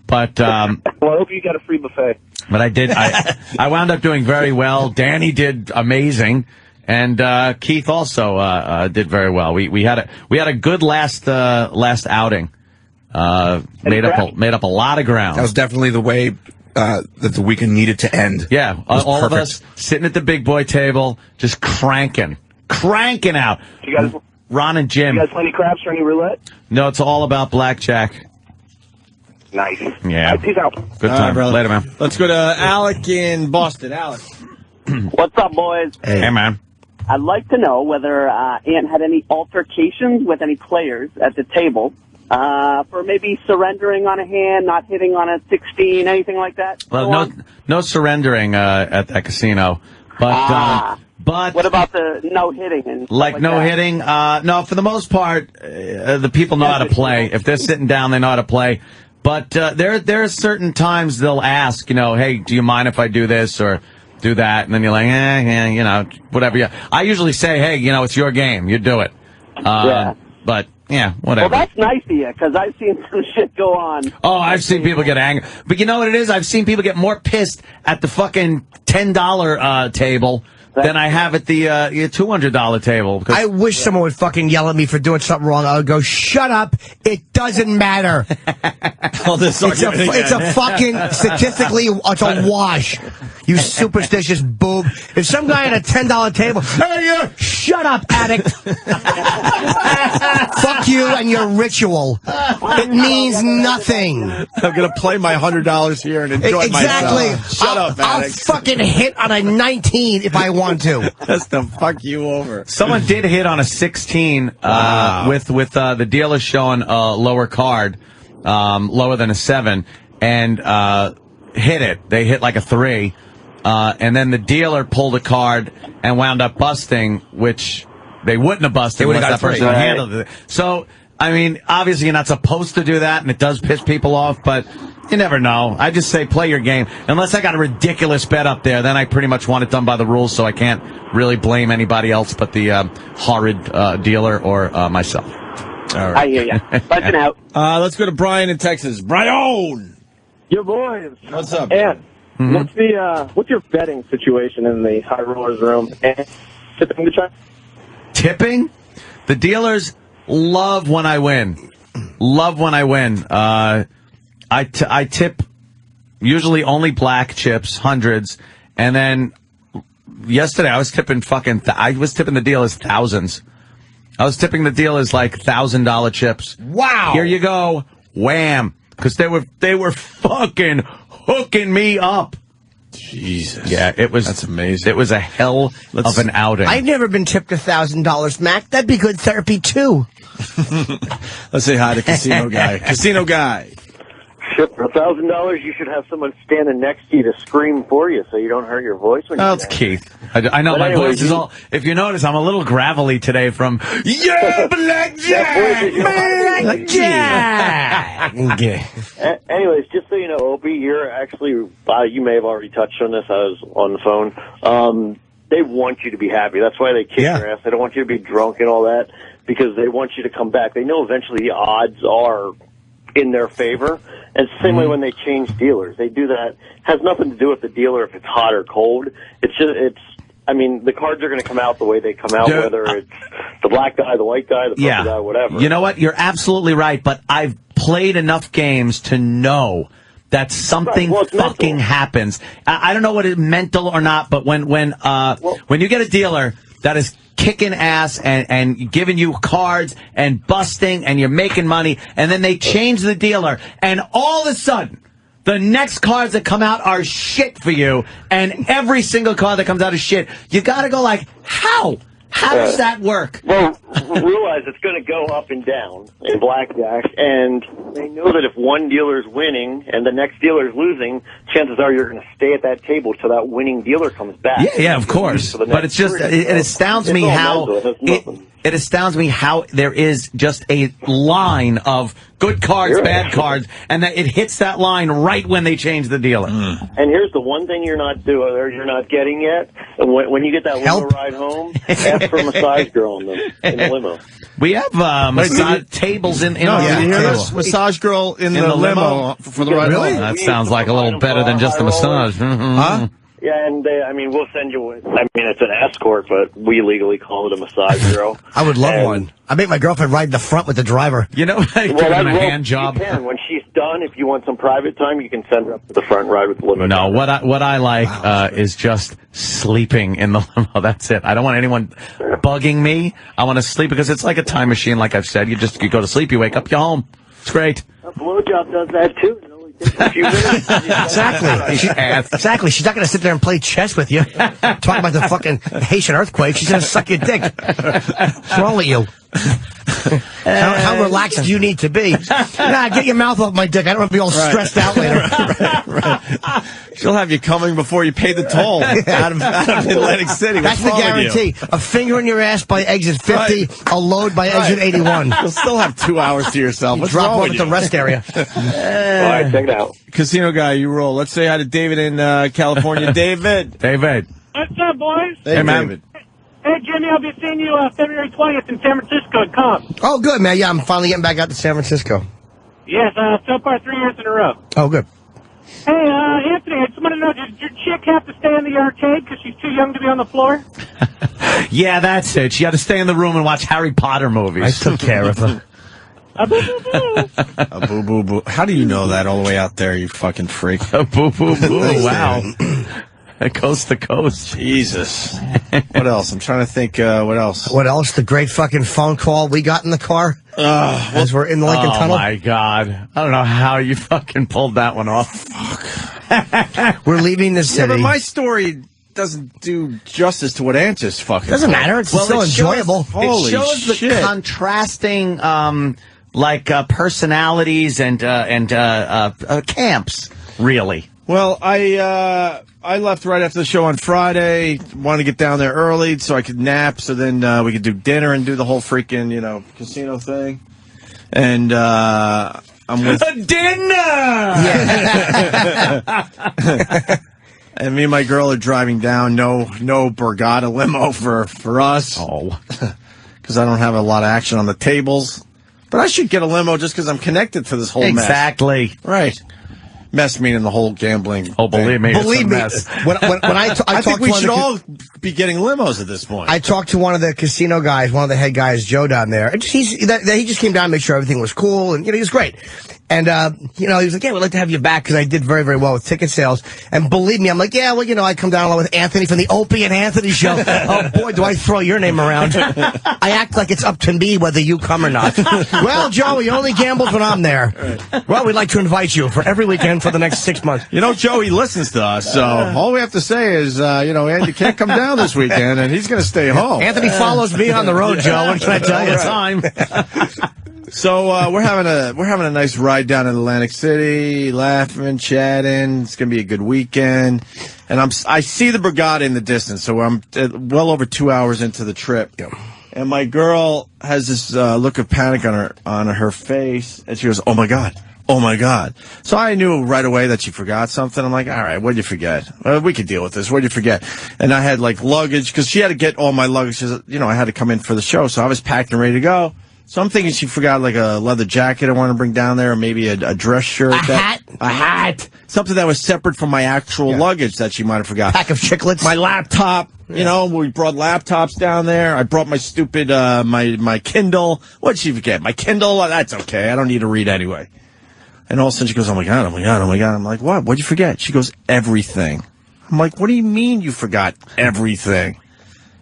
But Well, I hope you got a free buffet. But I did. I wound up doing very well. Danny did amazing. And Keith also did very well. We had a good last outing. Made up a lot of ground. That was definitely the way that the weekend needed to end. Yeah, all of us sitting at the big boy table, just cranking out. You guys, Ron and Jim. You guys play any craps or any roulette? No, it's all about blackjack. Nice. Yeah. Right, peace out. Good time, brother. Later, man. Let's go to Alec in Boston. Alec. What's up, boys? Hey, man. I'd like to know whether Ant had any altercations with any players at the table for maybe surrendering on a hand, not hitting on a 16, anything like that. Well, no surrendering at that casino, but what about the no hitting and like no that? hitting? No, for the most part, the people know how to play. If they're sitting down, they know how to play. But there are certain times they'll ask, hey, do you mind if I do this or do that? And then you're like, whatever. Yeah, I usually say, hey, it's your game. You do it. Yeah. But yeah, whatever. Well, that's nice of you because I've seen some shit go on. Oh, I've seen people get angry. But you know what it is? I've seen people get more pissed at the fucking $10 table than I have at the $200 table. I wish someone would fucking yell at me for doing something wrong. I would go, shut up. It doesn't matter. It's a fucking, statistically, it's a wash. You superstitious boob. If some guy at a $10 table, hey, shut up, addict. Fuck you and your ritual. It means nothing. I'm going to play my $100 here and enjoy myself. Shut up, addict. I'll fucking hit on a 19 if I want to. That's to fuck you over. Someone did hit on a 16 with the dealer showing a lower card, lower than a 7, and hit it. They hit like a 3. And then the dealer pulled a card and wound up busting, which they wouldn't have busted unless that person handled it. So, I mean, obviously you're not supposed to do that, and it does piss people off, but you never know. I just say play your game. Unless I got a ridiculous bet up there, then I pretty much want it done by the rules, so I can't really blame anybody else but the horrid dealer or myself. All right. I hear you. Buzzing out. Let's go to Brian in Texas. Brian! Your boys. What's up? And what's your betting situation in the high rollers room? And tipping the check? Tipping? The dealers love when I win. Love when I win. I tip usually only black chips, hundreds, and then yesterday I was tipping the dealers thousands. I was tipping the dealers like $1,000 chips. Wow. Here you go. Wham. Because they were fucking hooking me up. Jesus. Yeah, that's amazing. It was a hell of an outing. I've never been tipped $1,000, Mac. That'd be good therapy, too. Let's say hi to Casino Guy. Casino Guy. Shit, for $1,000, you should have someone standing next to you to scream for you so you don't hurt your voice when Oh, you it's Keith. I know But my anyway, voice is all. If you notice, I'm a little gravelly today from Blackjack. Anyways, just so you know, Opie, you're actually, you may have already touched on this. I was on the phone. They want you to be happy. That's why they kick your ass. They don't want you to be drunk and all that because they want you to come back. They know eventually the odds are in their favor. And it's the same way when they change dealers. They do that. It has nothing to do with the dealer if it's hot or cold. I mean, the cards are going to come out the way they come out, whether it's the black guy, the white guy, the purple guy, whatever. You know what? You're absolutely right, but I've played enough games to know that something fucking happens. I don't know what it's mental or not, but when you get a dealer that is kicking ass and giving you cards and busting and you're making money, and then they change the dealer, and all of a sudden, the next cards that come out are shit for you, and every single card that comes out is shit. You gotta go like, how? How does that work? Well, realize it's going to go up and down in blackjack, and they know that if one dealer's winning and the next dealer's losing, chances are you're going to stay at that table till that winning dealer comes back. Yeah, of course. But it's just, it astounds me how, it astounds me how there is just a line of good cards, bad cards, and that it hits that line right when they change the dealer. And here's the one thing you're not doing, or you're not getting yet. When you get that limo ride home, ask for a massage girl in the limo. We have massage tables in our you hear this? Massage girl in the limo for the ride home. That sounds like a little better than just a massage. Huh? Yeah, and we'll send you. It's an escort, but we legally call it a massage girl. I would love one. I make my girlfriend ride in the front with the driver. You know, give him a hand job. You can. When she's done, if you want some private time, you can send her up to the front and ride with the limo. No, what I like is just sleeping in the limo. That's it. I don't want anyone bugging me. I want to sleep because it's like a time machine. Like I've said, you go to sleep, you wake up, you're home. It's great. A blowjob does that too. Exactly. She's not going to sit there and play chess with you. Talk about the fucking Haitian earthquake. She's going to suck your dick. What's wrong with you? How relaxed do you need to be? Nah, get your mouth off my dick. I don't want to be all stressed out later. Right. She'll have you coming before you pay the toll out of Atlantic City. That's the guarantee. A finger in your ass by exit 50, a load by exit 81. You'll still have 2 hours to yourself. What's drop wrong one with at the rest area. All right, check it out. Casino guy, you roll. Let's say hi to David in California. David. What's up, boys? Hey, David. Hey, Jimmy, I'll be seeing you February 20th in San Francisco. Come. Oh, good, man. Yeah, I'm finally getting back out to San Francisco. Yes, so far 3 years in a row. Oh, good. Hey, Anthony, I just want to know, does your chick have to stay in the arcade because she's too young to be on the floor? Yeah, that's it. She had to stay in the room and watch Harry Potter movies. I took care of her. A boo-boo-boo. A boo-boo-boo. How do you know that all the way out there, you fucking freak? A boo-boo-boo. Wow. Coast to coast. Jesus. What else? I'm trying to think, what else? What else? The great fucking phone call we got in the car as we're in the Lincoln Tunnel. Oh, my God. I don't know how you fucking pulled that one off. Fuck. We're leaving the city. Yeah, but my story doesn't do justice to what Ant just fucking doesn't matter. It's still enjoyable. It shows the contrasting, personalities and camps, really. Well, I left right after the show on Friday. Wanted to get down there early so I could nap, so then we could do dinner and do the whole freaking, casino thing. And I'm with dinner. Yeah. And me and my girl are driving down. No Borgata limo for us. Oh, because I don't have a lot of action on the tables. But I should get a limo just because I'm connected to this whole mess. Exactly. Right. Mess meaning the whole gambling. Oh, believe me, believe me. mess. When I think we should all be getting limos at this point. I talked to one of the casino guys, one of the head guys, Joe, down there. And he just came down to make sure everything was cool, and he was great. And he was like, yeah, we'd like to have you back because I did very, very well with ticket sales. And believe me, I'm like, yeah, well, I come down along with Anthony from the Opie and Anthony show. Oh, boy, do I throw your name around. I act like it's up to me whether you come or not. Well, Joe, he only gambles when I'm there. Well, we'd like to invite you for every weekend for the next 6 months. Joe, he listens to us, so all we have to say is, Andy can't come down this weekend, and he's going to stay home. Anthony follows me on the road, Joe. What can I tell you? Time. So we're having a nice ride down in Atlantic City, laughing, chatting. It's gonna be a good weekend. And I see the Brigada in the distance, so I'm well over 2 hours into the trip. Yep. And my girl has this look of panic on her face, and she goes, "Oh my God. Oh my God." So I knew right away that she forgot something. I'm like, all right, what'd you forget? We could deal with this. What'd you forget? And I had like luggage, because she had to get all my luggage. You know, I had to come in for the show, so I was packed and ready to go. So I'm thinking she forgot like a leather jacket I want to bring down there, or maybe a dress shirt. A hat. Something that was separate from my actual luggage that she might have forgot. Pack of chiclets. My laptop. You know, we brought laptops down there. I brought my stupid, my Kindle. What'd she forget? My Kindle? That's okay. I don't need to read anyway. And all of a sudden she goes, "Oh my God, oh my God, oh my God." I'm like, "What? What'd you forget?" She goes, "Everything." I'm like, "What do you mean you forgot everything?"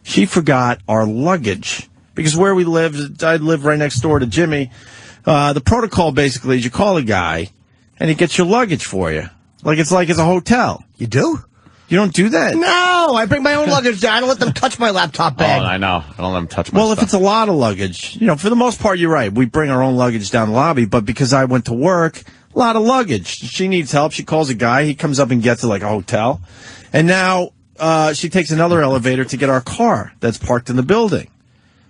She forgot our luggage. Because where we lived, I live right next door to Jimmy. The protocol basically is you call a guy and he gets your luggage for you. Like it's a hotel. You do? You don't do that? No, I bring my own luggage down. I don't let them touch my laptop bag. Oh, I know. I don't let them touch my Well, stuff. if it's a lot of luggage, you know, for the most part, you're right. We bring our own luggage down the lobby, but because I went to work, a lot of luggage. She needs help. She calls a guy. He comes up and gets it like a hotel. And now she takes another elevator to get our car that's parked in the building.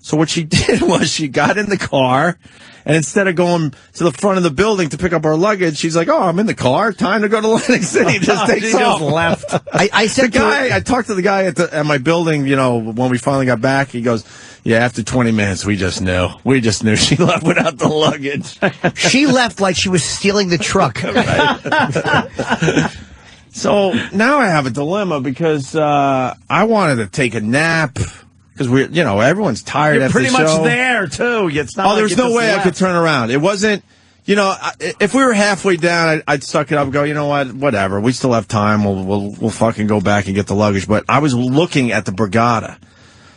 So what she did was she got in the car, and instead of going to the front of the building to pick up our luggage, she's like, "Oh, I'm in the car. Time to go to Atlantic City." Just takes off. Just left. I said the guy. I talked to the guy at my building. You know, when we finally got back, he goes, "Yeah, after 20 minutes, we just knew. We just knew she left without the luggage." She left like she was stealing the truck. So now I have a dilemma because I wanted to take a nap. Because everyone's tired. You're after pretty the much show. there too. It's not. There's no way I could turn around. It wasn't. If we were halfway down, I'd suck it up and go, you know what, whatever. We still have time. We'll fucking go back and get the luggage. But I was looking at the Brigada.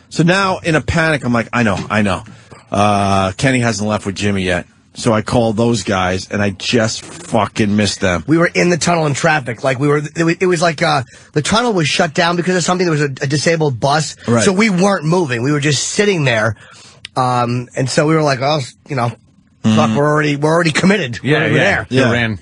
So now, in a panic, I'm like, I know. Kenny hasn't left with Jimmy yet. So I called those guys, and I just fucking missed them. We were in the tunnel in traffic. Like it was like the tunnel was shut down because of something. There was a disabled bus. Right. So we weren't moving. We were just sitting there. And so we were like, oh, fuck, we're already committed. Yeah, we're there. You're in.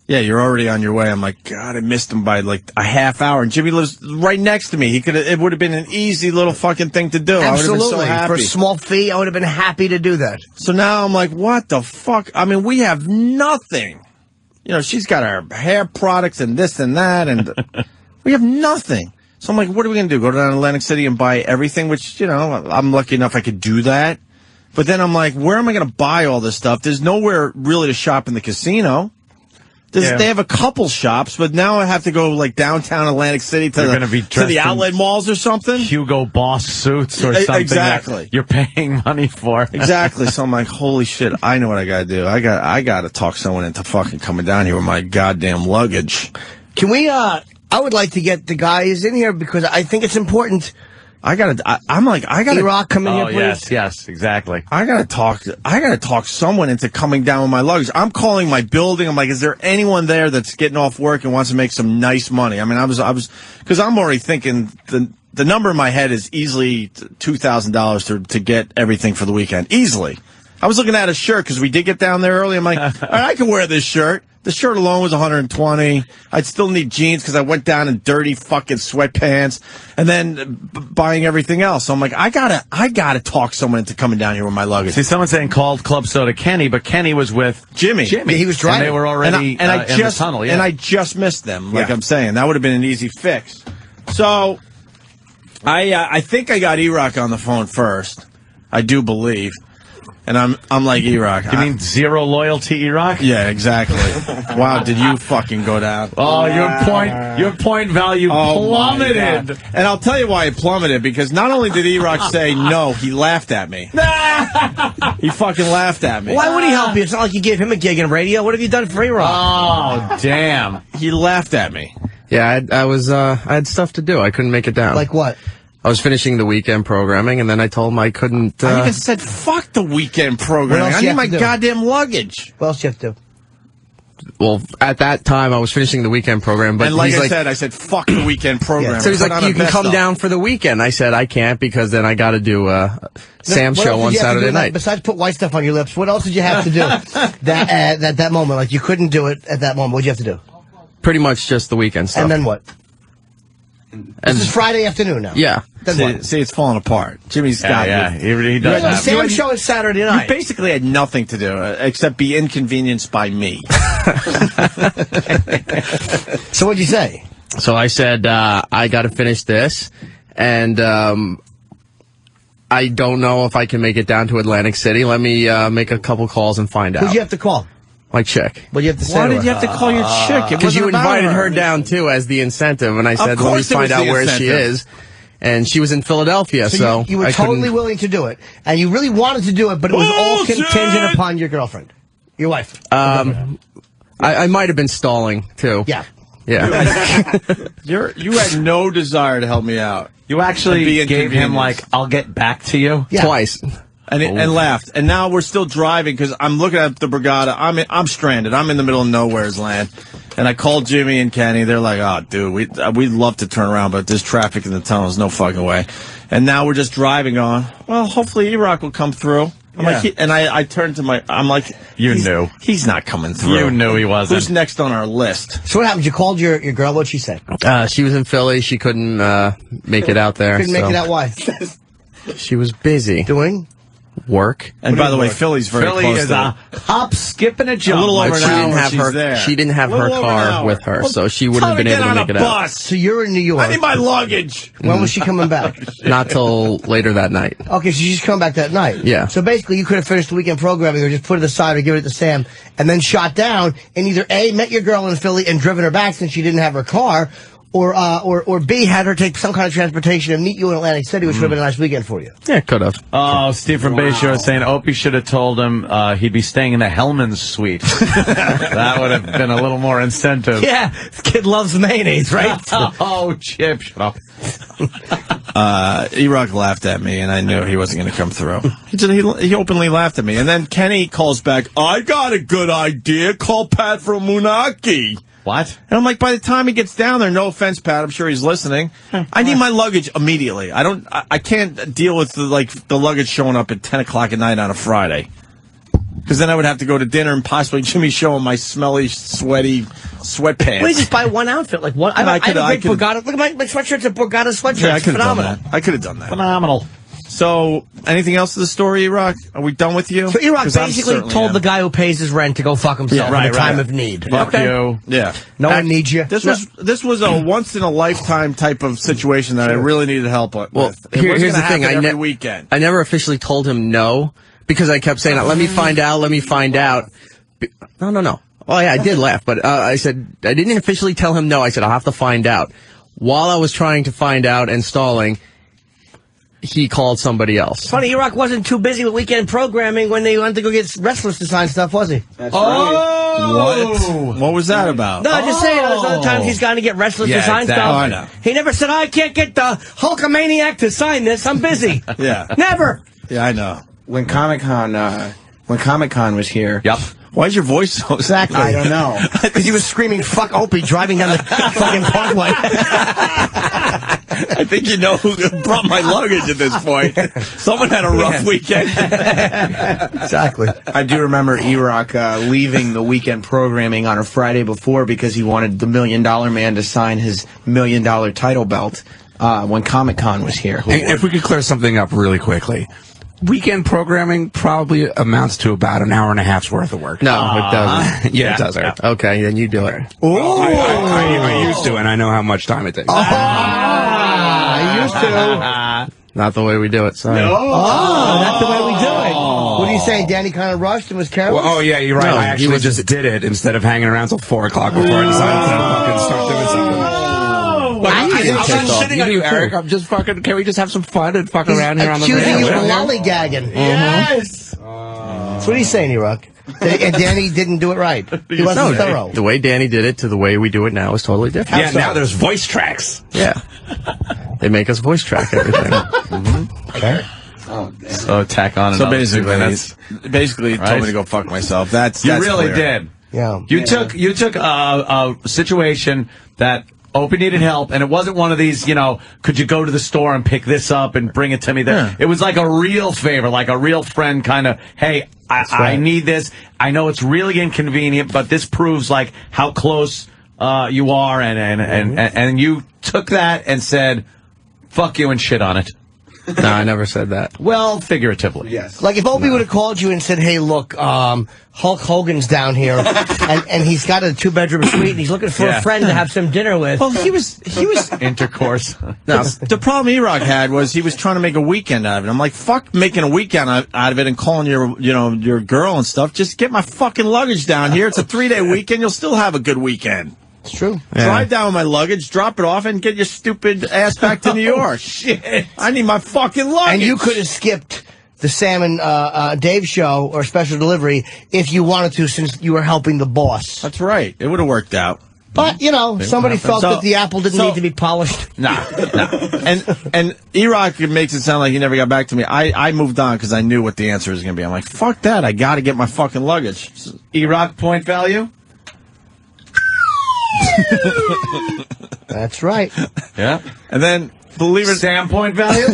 Yeah, you're already on your way. I'm like, God, I missed him by like a half hour. And Jimmy lives right next to me. It would have been an easy little fucking thing to do. Absolutely. I would have been so happy. For a small fee, I would have been happy to do that. So now I'm like, what the fuck? I mean, we have nothing. She's got our hair products and this and that, and we have nothing. So I'm like, what are we going to do? Go down to Atlantic City and buy everything, which, I'm lucky enough I could do that. But then I'm like, where am I going to buy all this stuff? There's nowhere really to shop in the casino. They have a couple shops, but now I have to go like downtown Atlantic City to the outlet malls or something. Hugo Boss suits or something. Exactly. That you're paying money for. Exactly. So I'm like, holy shit, I know what I gotta do. I gotta talk someone into fucking coming down here with my goddamn luggage. Can we, I would like to get the guys in here because I think it's important. I gotta E-Rock come in here, please. Yes, exactly. I gotta talk someone into coming down with my luggage. I'm calling my building. I'm like, is there anyone there that's getting off work and wants to make some nice money? I mean, I was, because I'm already thinking the number in my head is easily $2,000 to get everything for the weekend. Easily. I was looking at a shirt because we did get down there early. I'm like, all right, I can wear this shirt. The shirt alone was $120. I'd still need jeans because I went down in dirty fucking sweatpants and then buying everything else. So I'm like, I gotta talk someone into coming down here with my luggage. See, someone's saying called Club Soda Kenny, but Kenny was with Jimmy. He was driving. And they were already in the tunnel. Yeah. And I just missed them, like I'm saying. That would have been an easy fix. So I think I got E-Rock on the phone first. I do believe. And I'm like, E-Rock. You mean zero loyalty, E-Rock? Yeah, exactly. Wow, did you fucking go down? Oh, your point value plummeted. And I'll tell you why it plummeted, because not only did E-Rock say no, he laughed at me. He fucking laughed at me. Why would he help you? It's not like you gave him a gig in radio. What have you done for E-Rock? Oh, damn. He laughed at me. Yeah, I had stuff to do. I couldn't make it down. Like what? I was finishing the weekend programming, and then I told him I couldn't... I even said, fuck the weekend programming. I need my goddamn luggage. What else do you have to do? Well, at that time, I was finishing the weekend program, but and like I said, fuck the weekend program. So he's like, you can come down for the weekend. I said, I can't, because then I got to do Sam's show on Saturday night. Besides put white stuff on your lips, what else did you have to do at that moment? Like, you couldn't do it at that moment. What did you have to do? Pretty much just the weekend stuff. And then what? This is Friday afternoon now. Yeah. See, it's falling apart. Jimmy's got He does. Sam's show is Saturday night. You basically had nothing to do except be inconvenienced by me. So what'd you say? So I said, I got to finish this, and I don't know if I can make it down to Atlantic City. Let me make a couple calls and find out. Who'd you have to call? My chick. What do you have to say? Why did you have to call your chick? Because you invited her down, too, as the incentive, and I said, let me find out where she is. And she was in Philadelphia, so you were totally willing to do it, and you really wanted to do it, but it was all contingent upon your girlfriend, your wife. I might have been stalling, too. Yeah. Yeah. You had no desire to help me out. You actually gave him, like, I'll get back to you? Yeah. Twice. And laughed. And now we're still driving because I'm looking at the Borgata. I'm stranded. I'm in the middle of nowhere's land. And I called Jimmy and Kenny. They're like, oh, dude, we'd love to turn around, but there's traffic in the tunnel. There's no fucking way. And now we're just driving on. Well, hopefully E-Rock will come through. I turned to I'm like, you knew. He's not coming through. You knew he wasn't. Who's next on our list? So what happened? You called your girl. What'd she say? She was in Philly. She couldn't make it out there. Couldn't make it out. Why? She was busy. Doing? Work. And by the way, Philly's very close. Philly is a hop, skip, and a jump. A little over an hour. She didn't have her car with her, so she wouldn't have been able to make it out. So you're in New York. I need my luggage. When was she coming back? Not till later that night. Okay, so she's coming back that night. Yeah. So basically, you could have finished the weekend programming or just put it aside or give it to Sam and then shot down and either A, met your girl in Philly and driven her back since she didn't have her car, or B, had her take some kind of transportation and meet you in Atlantic City, which would have been a nice weekend for you. Yeah, could have. Oh, Steve from Bayshore is saying Opie should have told him he'd be staying in the Hellman's suite. That would have been a little more incentive. Yeah, this kid loves mayonnaise, right? Oh, Chip, shut up. E-Rock laughed at me, and I knew he wasn't going to come through. He openly laughed at me. And then Kenny calls back, I got a good idea. Call Pat from Munaki. What? And I'm like, by the time he gets down there, no offense, Pat, I'm sure he's listening. I need my luggage immediately. I can't deal with the luggage showing up at 10 o'clock at night on a Friday. Because then I would have to go to dinner and possibly Jimmy show him my smelly, sweaty sweatpants. Well, you just buy one outfit. Like one. I have a big Borgata. Look at my sweatshirt's a Borgata sweatshirt. Yeah, it's phenomenal. I could have done that. Phenomenal. So, anything else to the story, E-Rock? Are we done with you? So E-Rock basically told the guy who pays his rent to go fuck himself in a time of need. Fuck you. Yeah. No one needs you. This was a once-in-a-lifetime type of situation that I really needed help with. Well, here's the thing. Every weekend. I never officially told him no, because I kept saying, let me find out, let me find out. No. Oh, yeah, I did laugh, but I said, I didn't officially tell him no. I said, I'll have to find out. While I was trying to find out and stalling, he called somebody else. Funny, E-Rock wasn't too busy with weekend programming when they went to go get wrestlers to sign stuff, was he? That's right. What was that about? No, just saying, there's other times he's gone to get wrestlers to sign stuff. I know. He never said, I can't get the Hulkamaniac to sign this. I'm busy. Yeah. Never. Yeah, I know. When Comic-Con was here. Yep. Why is your voice so... Exactly. I don't know. Because he was screaming, fuck Opie, driving down the fucking parkway. I think you know who brought my luggage at this point. Someone had a rough weekend. Exactly. I do remember E-Rock leaving the weekend programming on a Friday before because he wanted the $1 Million Man to sign his $1 Million title belt when Comic-Con was here. And if we could clear something up really quickly. Weekend programming probably amounts to about an hour and a half's worth of work. No, it doesn't. Yeah, it does. Okay, then you do it. I used to, and I know how much time it takes. I used to. Not the way we do it, sorry. No. Not the way we do it. What are you saying? Danny kind of rushed and was careless? Well, yeah, you're right. No, I actually just did it instead of hanging around till 4 o'clock before I decided to fucking start doing something. I'm sitting on you, Eric. I'm just fucking. Can we just have some fun and fuck around here on the radio? Accusing you of lollygagging. Yes. So what are you saying, E-Rock? And Danny didn't do it right. He wasn't thorough. The way Danny did it to the way we do it now is totally different. Yeah, now there's voice tracks. Yeah. They make us voice track everything. Okay. So tack on. So basically, 2 minutes. Basically told me to go fuck myself. That's really clear. did. Yeah. You took a situation that Opie needed help, and it wasn't one of these, could you go to the store and pick this up and bring it to me there? Yeah. It was like a real favor, like a real friend kind of, hey, I need this. I know it's really inconvenient, but this proves like how close you are, and you took that and said, fuck you and shit on it. No, I never said that. Well, figuratively. Yes. Like if Opie would have called you and said, "Hey, look, Hulk Hogan's down here, and he's got a 2-bedroom suite, and he's looking for a friend to have some dinner with." Well, he was intercourse. No, the problem E-Rock had was he was trying to make a weekend out of it. I'm like, fuck making a weekend out of it and calling your girl and stuff. Just get my fucking luggage down here. It's a 3-day weekend. You'll still have a good weekend. It's true. Drive down with my luggage, drop it off, and get your stupid ass back to New York. Shit. I need my fucking luggage. And you could have skipped the Sam and Dave show or special delivery if you wanted to, since you were helping the boss. That's right. It would have worked out. But, somebody felt that the apple didn't need to be polished. Nah. And E-Rock makes it sound like he never got back to me. I moved on because I knew what the answer was going to be. I'm like, fuck that. I got to get my fucking luggage. E-Rock point value? That's right. Yeah. And then, believe it... Sam point value?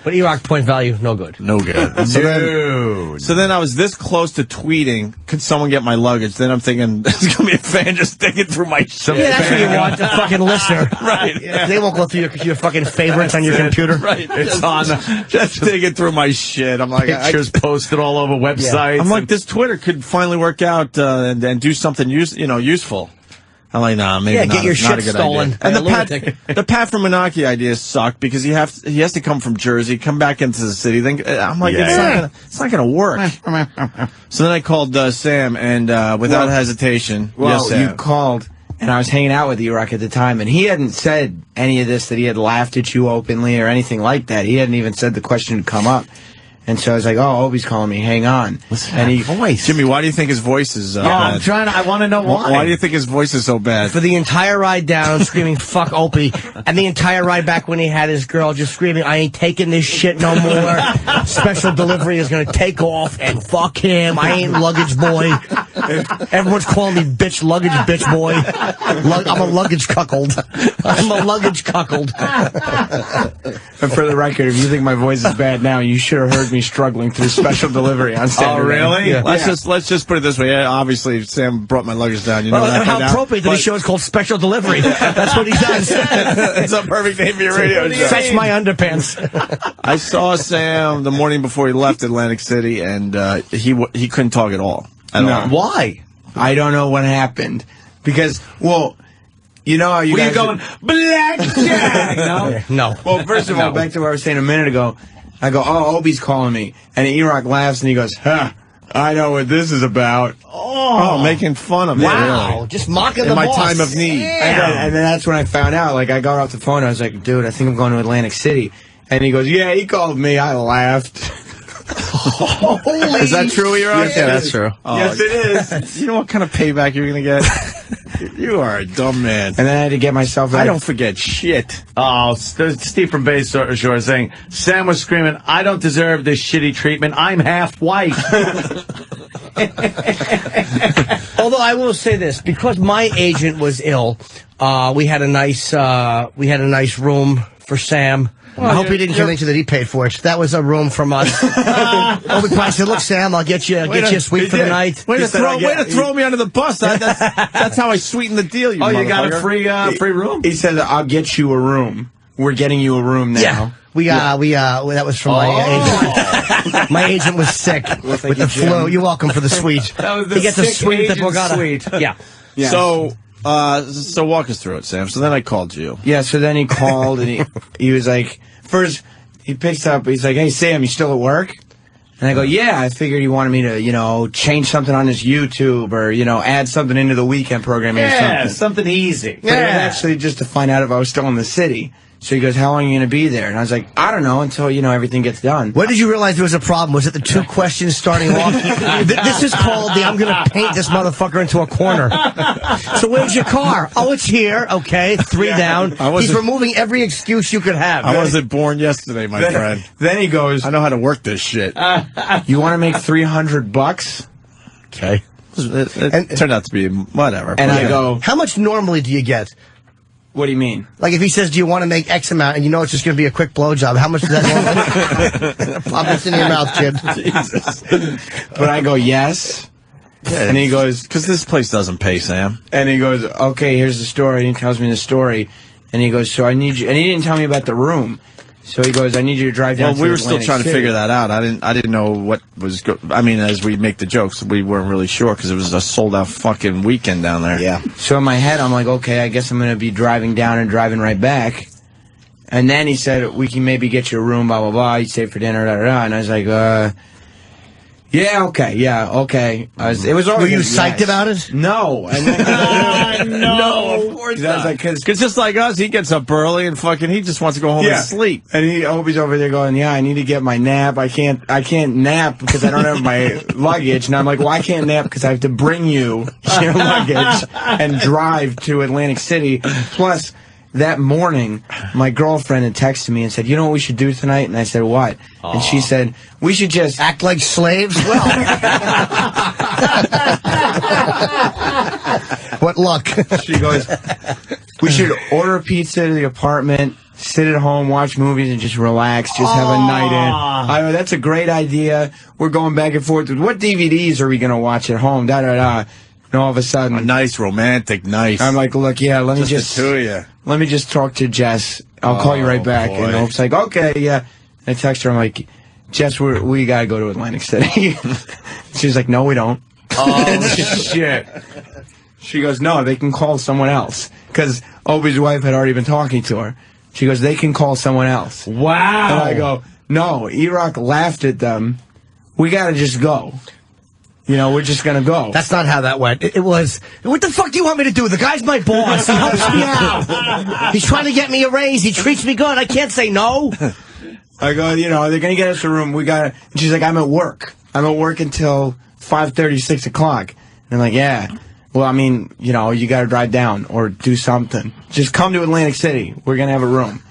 But E-Rock point value, no good. No good. So then I was this close to tweeting, could someone get my luggage? Then I'm thinking, there's going to be a fan just digging through my shit. Yeah, that's what you want, the fucking listener. Right. Yeah. They won't go through your fucking favorites on your computer. Right. It's on. Just digging through my shit. I'm like, pictures posted all over websites. I'm like, this Twitter could finally work out and do something useful. I'm like, nah, maybe not. Get your it's not shit a good stolen. idea. And the Pat from Menachie idea sucked because he has to come from Jersey, come back into the city. Then I'm like, it's not gonna work. So then I called Sam, and without hesitation, yes, Sam. You called, and I was hanging out with E-Rock at the time, and he hadn't said any of this, that he had laughed at you openly or anything like that. He hadn't even said the question had come up. And so I was like, "Oh, Opie's calling me. Hang on." Voice, Jimmy. Why do you think his voice is? Bad? I want to know why. Why do you think his voice is so bad? For the entire ride down, screaming "fuck Opie," and the entire ride back when he had his girl, just screaming, "I ain't taking this shit no more. Special delivery is gonna take off, and fuck him. I ain't luggage boy." Everyone's calling me bitch boy. I'm a luggage cuckold. I'm a luggage cuckold. And for the record, if you think my voice is bad now, you should have heard me struggling through special delivery on Saturday. Oh, really? Yeah. Let's just put it this way. Yeah, obviously, Sam brought my luggage down. You know that how by now. appropriate that his show is called Special Delivery. That's what he does. It's a perfect name for your radio show. Fetch my underpants. I saw Sam the morning before he left Atlantic City, and he couldn't talk at all. Why? I don't know what happened. Because, well... You know how you guys... Were you going, blackjack? No? No. Well, first of all, back to what I was saying a minute ago, I go, "Oh, Opie's calling me." And E-Rock laughs and he goes, "Huh, I know what this is about." Oh, making fun of me. Wow, really. just mocking in the my boss. time of need. And then that's when I found out. Like, I got off the phone and I was like, "Dude, I think I'm going to Atlantic City." And he goes, "Yeah, he called me." I laughed. Is that true, E-Rock? Yeah, that's true. Oh, yes, it is. You know what kind of payback you're going to get? You are a dumb man. And then I had to get myself... I don't forget shit. Oh, Steve from Bay Shore is saying, Sam was screaming, "I don't deserve this shitty treatment. I'm half white." Although I will say this, because my agent was ill, we had a nice room for Sam. Well, I hope he didn't convince you that he paid for it. That was a room from us. Opie Price said, "Look, Sam, I'll get you a suite for the night." Way to throw me under the bus. That's how I sweetened the deal. You you got a free room? He said, "I'll get you a room. We're getting you a room now." Yeah. That was from my agent. My agent was sick with the flu. You're welcome for the suite. He gets a suite at Borgata. Suite. Yeah. So walk us through it, Sam. So then I called you. Yeah, so then he called and he was like, first he picks up, he's like, "Hey, Sam, you still at work?" And I go, "Yeah, I figured he wanted me to, change something on his YouTube or, add something into the weekend programming or something. Something easy. But it was actually just to find out if I was still in the city. So he goes, "How long are you going to be there?" And I was like, "I don't know, until, everything gets done." When did you realize there was a problem? Was it the two questions starting off? This is called I'm going to paint this motherfucker into a corner. So where's your car? "Oh, it's here." Okay, 3 down. He's removing every excuse you could have. I wasn't born yesterday, my friend. Then he goes, "I know how to work this shit." "You want to make $300? Okay. It turned out to be whatever. And I go, "How much normally do you get?" "What do you mean?" Like if he says, "Do you want to make X amount?" and it's just going to be a quick blowjob, how much does that normally? Pop this in your mouth, Jim. Jesus. But I go, "Yes." And he goes, because this place doesn't pay, Sam. And he goes, okay, here's the story. And he tells me the story. And he goes, so I need you. And he didn't tell me about the room. So he goes, I need you to drive down to we were still Atlantic trying to City. figure that out. I didn't know what was I mean, as we make the jokes, we weren't really sure because it was a sold-out fucking weekend down there. Yeah. So in my head, I'm like, okay, I guess I'm going to be driving down and driving right back. And then he said, we can maybe get you a room, blah, blah, blah. You stay for dinner, da, da, da. And I was like, yeah, okay. It was Were you psyched about it? No. No, of course not. Because just like us, he gets up early and fucking he just wants to go home and sleep. And Opie's over there going, yeah, I need to get my nap. I can't nap because I don't have my luggage. And I'm like, well, I can't nap because I have to bring you your luggage and drive to Atlantic City. Plus, that morning, my girlfriend had texted me and said, you know what we should do tonight? And I said, what? Aww. And she said, we should just act like slaves? Well. What luck. She goes, we should order pizza to the apartment, sit at home, watch movies, and just relax, just have a night in. I go, that's a great idea. We're going back and forth with what DVDs are we going to watch at home? Da-da-da. And all of a sudden, a nice romantic night. I'm like, look, yeah, let me just the two of you. Let me just talk to Jess. I'll call you right back. Boy. And Hope's like, okay, yeah. And I text her, I'm like, Jess, we gotta go to Atlantic City. She's like, no, we don't. Oh, shit. She goes, no, they can call someone else. Because Opie's wife had already been talking to her. She goes, they can call someone else. Wow. And I go, no, E-Rock laughed at them. We gotta just go. You know, we're just going to go. That's not how that went. It was, what the fuck do you want me to do? The guy's my boss. He helps me out. He's trying to get me a raise. He treats me good. I can't say no. I go, you know, they're going to get us a room. We got. And she's like, I'm at work. I'm at work until 5:30, 6 o'clock. And I'm like, yeah. Well, I mean, you know, you got to drive down or do something. Just come to Atlantic City. We're going to have a room.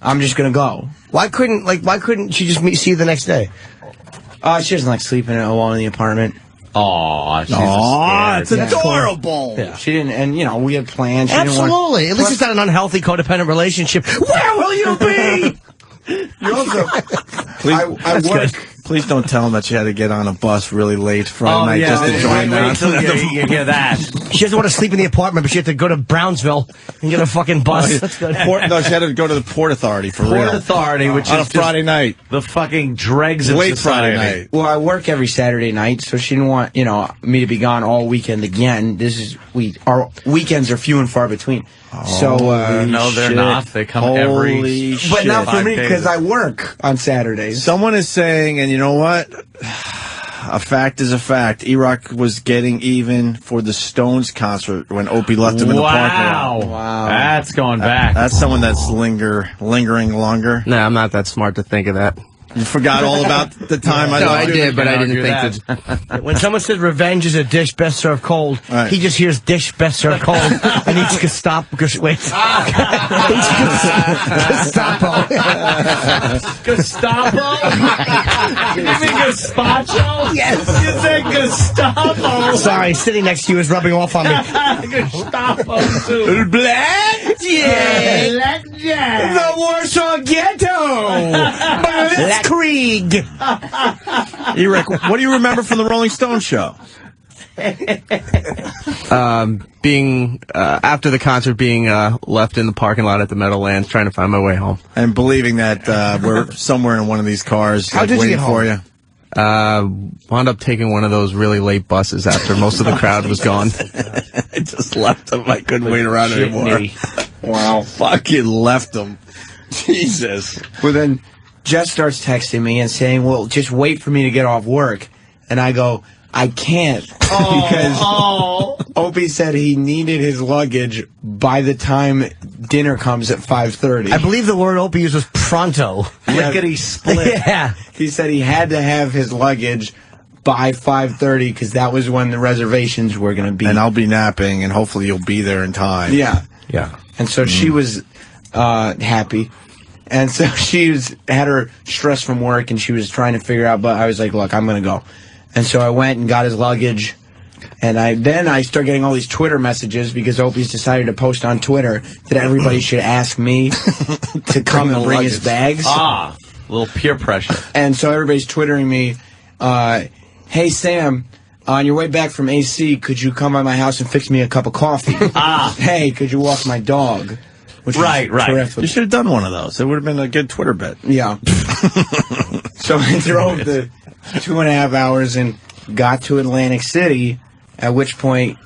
I'm just going to go. Why couldn't she just see you the next day? She doesn't like sleeping alone in the apartment. Oh, it's adorable. Yeah. She didn't, and you know, we had plans. She Absolutely. At least it's not an unhealthy codependent relationship. Where will you be? You also, I work. Please don't tell him that you had to get on a bus really late Friday night just to join them. You hear that. She doesn't want to sleep in the apartment, but she had to go to Brownsville and get a fucking bus. That's good. No, she had to go to the Port Authority for real. Port Authority, which on is a Friday night. The fucking dregs of late society. Friday night. Well, I work every Saturday night, so she didn't want, you know, me to be gone all weekend again. Our weekends are few and far between. So, no, they're not. They come every But not for me, 5 days. because I work on Saturdays. Someone is saying, and you know what? A fact is a fact. E-Rock was getting even for the Stones concert when Opie left him in the parking lot. Wow. That's going back. That's someone that's lingering longer. No, I'm not that smart to think of that. You forgot all about the time I No, loved I you? did, but I didn't think that. When someone says revenge is a dish best served cold, Right. he just hears dish best served cold and eats Gestapo. Wait. Gestapo. Gestapo? You mean gazpacho? Yes. You said Gestapo. Sorry, sitting next to you is rubbing off on me. Gestapo soup. Blackjack. The Warsaw Ghetto! Blitzkrieg. E-Rock, what do you remember from the Rolling Stones show? Being after the concert, being left in the parking lot at the Meadowlands, trying to find my way home. And believing that we're somewhere in one of these cars How did you waiting get for home? you. Wound up taking one of those really late buses after most of the crowd was gone. I just left them. I couldn't wait around anymore. Wow. Fucking left them. Jesus. Well, then Jess starts texting me and saying, well, just wait for me to get off work. And I go, I can't. Because Opie said he needed his luggage by the time dinner comes at 5:30. I believe the word Opie used was pronto. Lickety split. Yeah. He said he had to have his luggage by 5:30 because that was when the reservations were going to be. And I'll be napping, and hopefully you'll be there in time. Yeah. Yeah. And so she was happy. And so had her stress from work, and she was trying to figure out, but I was like, look, I'm going to go. And so I went and got his luggage. And then I start getting all these Twitter messages because Opie's decided to post on Twitter that everybody should ask me to come and bring his bags. Ah, a little peer pressure. And so everybody's Twittering me, hey, Sam, on your way back from AC, could you come by my house and fix me a cup of coffee? Hey, could you walk my dog? Which right. Terrific. You should have done one of those. It would have been a good Twitter bit. Yeah. So I drove the 2.5 hours and got to Atlantic City, at which point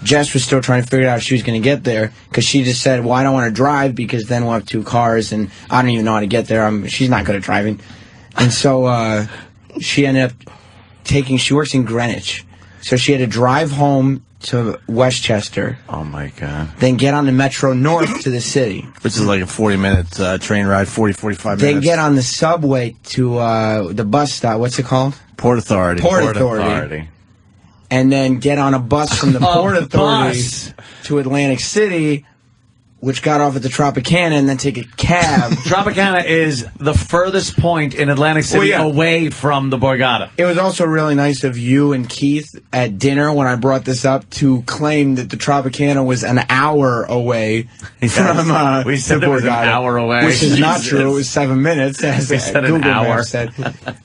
Jess was still trying to figure out if she was going to get there, because she just said, well, I don't want to drive because then we'll have 2 cars, and I don't even know how to get there. She's not good at driving. And so she ended up she works in Greenwich, so she had to drive home to Westchester. Oh, my God. Then get on the Metro North to the city. Which is like a 40-minute train ride, 45 minutes. Then get on the subway to the bus stop. What's it called? Port Authority. Port Authority. And then get on a bus from the Port Authority to Atlantic City, which got off at the Tropicana, and then take a cab. Tropicana is the furthest point in Atlantic City away from the Borgata. It was also really nice of you and Keith at dinner when I brought this up to claim that the Tropicana was an hour away from we said the it was an Borgata, hour away. which is not true. It was 7 minutes, as we said Google an hour. Maps said.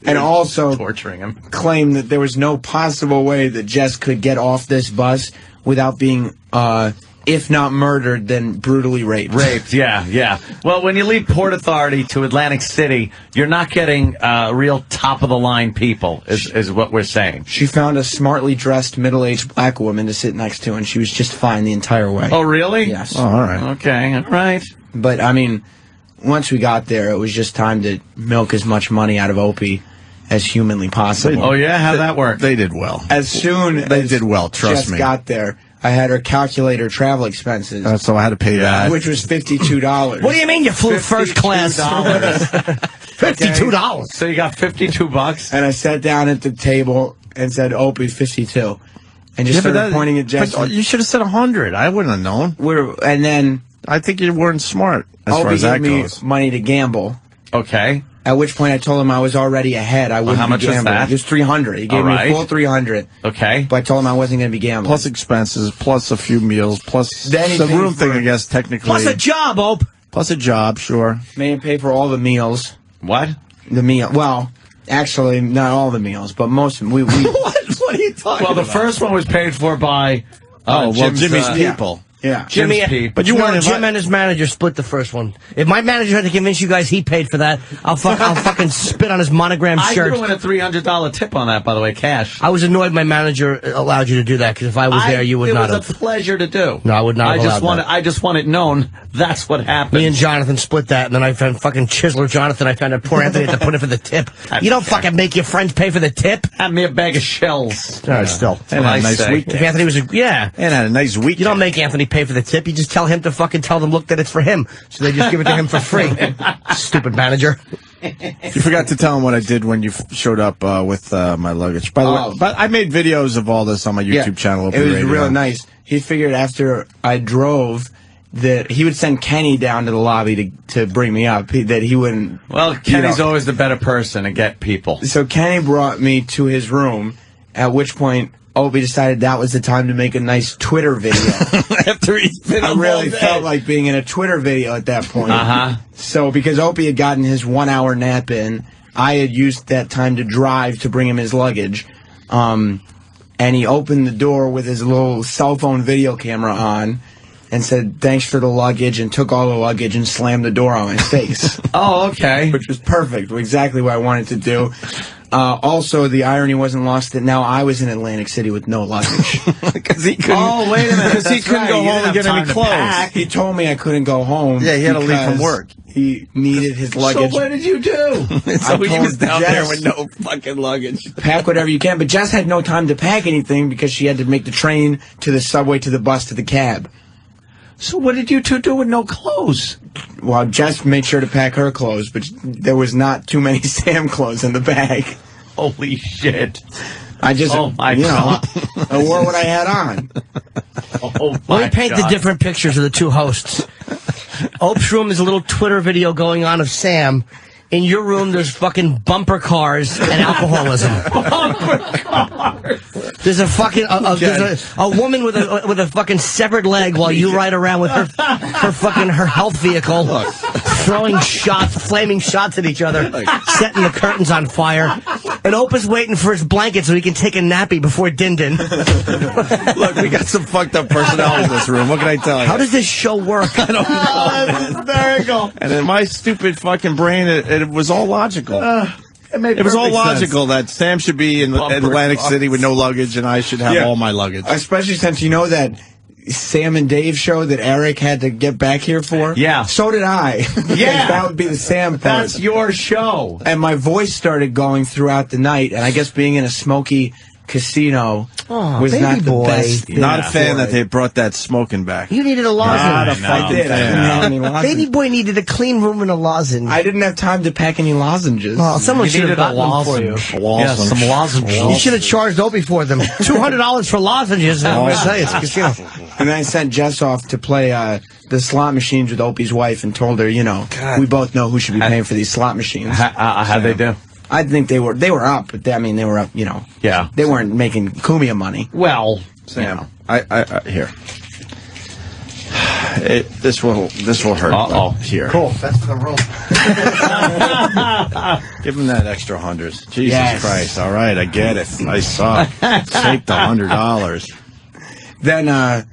And also torturing him. Claim that there was no possible way that Jess could get off this bus without being if not murdered, then brutally raped. Yeah. Well, when you leave Port Authority to Atlantic City, you're not getting real top-of-the-line people, is what we're saying. She found a smartly dressed middle-aged black woman to sit next to, and she was just fine the entire way. Oh, really? Yes. Oh, all right. Okay, all right. But, I mean, once we got there, it was just time to milk as much money out of Opie as humanly possible. Oh, yeah? How'd that work? They did well. As soon as they did well, trust Jess me. got there, I had her calculate her travel expenses. So I had to pay that. Which was $52. What do you mean you flew first class? $52. So you got $52? And I sat down at the table and said, Opie, 52. And just started pointing at Jess. But you should have said 100. I wouldn't have known. And then I think you weren't smart as far as that gave goes. me money to gamble. Okay. At which point I told him I was already ahead. I wouldn't how much be was gambling. that? It was $300. He gave me a full $300. Okay. But I told him I wasn't going to be gambling. Plus expenses, plus a few meals, plus Then he the paid room thing, for- I guess, technically. Plus a job, Ope. Plus a job, sure. Made him pay for all the meals. What? The meal. Well, actually, not all the meals, but most of them. We What are you talking Well, the about? first one was paid for by Jimmy's people. Yeah. Jimmy, Jim's but you weren't Jim and his manager split the first one. If my manager had to convince you guys he paid for that, I'll fucking spit on his monogram I shirt. threw in a $300 tip on that, by the way, cash. I was annoyed my manager allowed you to do that, because if I was there, you would not It have. was a pleasure to do. No, I would not have allowed that. I just want it known that's what happened. Me and Jonathan split that, and then I found fucking Chiseler Jonathan. I found out poor Anthony had to put in for the tip. You don't fucking make your friends pay for the tip. Have me a bag of shells. All right, still. And had a nice weekend. If Anthony was And had a nice weekend. You don't make Anthony pay for the tip. You just tell him to fucking tell them, look, that it's for him. So they just give it to him for free. Stupid manager. You forgot to tell him what I did when you showed up with my luggage. By the way, but I made videos of all this on my YouTube channel. It was real nice. He figured after I drove that he would send Kenny down to the lobby to bring me up. That he wouldn't. Well, Kenny's always the better person to get people. So Kenny brought me to his room, at which point Opie decided that was the time to make a nice Twitter video. After he's been I really felt like being in a Twitter video at that point. Uh-huh. So because Opie had gotten his 1 hour nap in, I had used that time to drive to bring him his luggage. And he opened the door with his little cell phone video camera on and said, thanks for the luggage, and took all the luggage and slammed the door on my face. Oh, okay. Which was perfect. Exactly what I wanted to do. Also, the irony wasn't lost that now I was in Atlantic City with no luggage. Because he couldn't. Oh, wait a minute. Because he couldn't go home and get any clothes. He told me I couldn't go home. Yeah, he had to leave from because work. He needed his luggage. So what did you do? So he told was down there Jess- with no fucking luggage. Pack whatever you can. But Jess had no time to pack anything because she had to make the train to the subway to the bus to the cab. So what did you two do with no clothes? Well, Jess made sure to pack her clothes, but there was not too many Sam clothes in the bag. Holy shit. I just, Oh, my you know, God. I wore what I had on. Oh, Let my me paint God. the different pictures of the two hosts. Ope's room is a little Twitter video going on of Sam. In your room, there's fucking bumper cars and alcoholism. Bumper cars. There's a fucking there's a woman with a fucking severed leg while you ride around with her health vehicle, throwing shots, flaming shots at each other, setting the curtains on fire. And Opa's waiting for his blanket so he can take a nappy before Din-Din. Look, we got some fucked up personnel in this room. What can I tell you? How does this show work? I don't know. That's hysterical. And in my stupid fucking brain, it was all logical. It was all logical that Sam should be in Atlantic City with no luggage and I should have all my luggage. Especially since you know that Sam and Dave show that Eric had to get back here for? Yeah. So did I. Yeah. That would be the Sam part. That's your show. And my voice started going throughout the night, and I guess being in a smoky casino was not the best. Not a fan that they brought that smoking back. You needed a lozenge. I did. I didn't have any lozenges. Baby boy needed a clean room and a lozenge. I didn't have time to pack any lozenges. Well, someone should have gotten them for you. Yeah, some lozenges. You should have charged Opie for them. $200 for lozenges. I'm going to tell you, it's a casino. And then I sent Jess off to play the slot machines with Opie's wife and told her, you know, we both know who should be paying for these slot machines. How'd they do? I think they were up, but they were up, you know. Yeah. They weren't making Kumia money. Well, Sam, here. This will hurt. Uh-oh. Here. Cool. That's for the room. Give him that extra $100. Jesus Christ. All right, I get it. I saw it. Take the $100.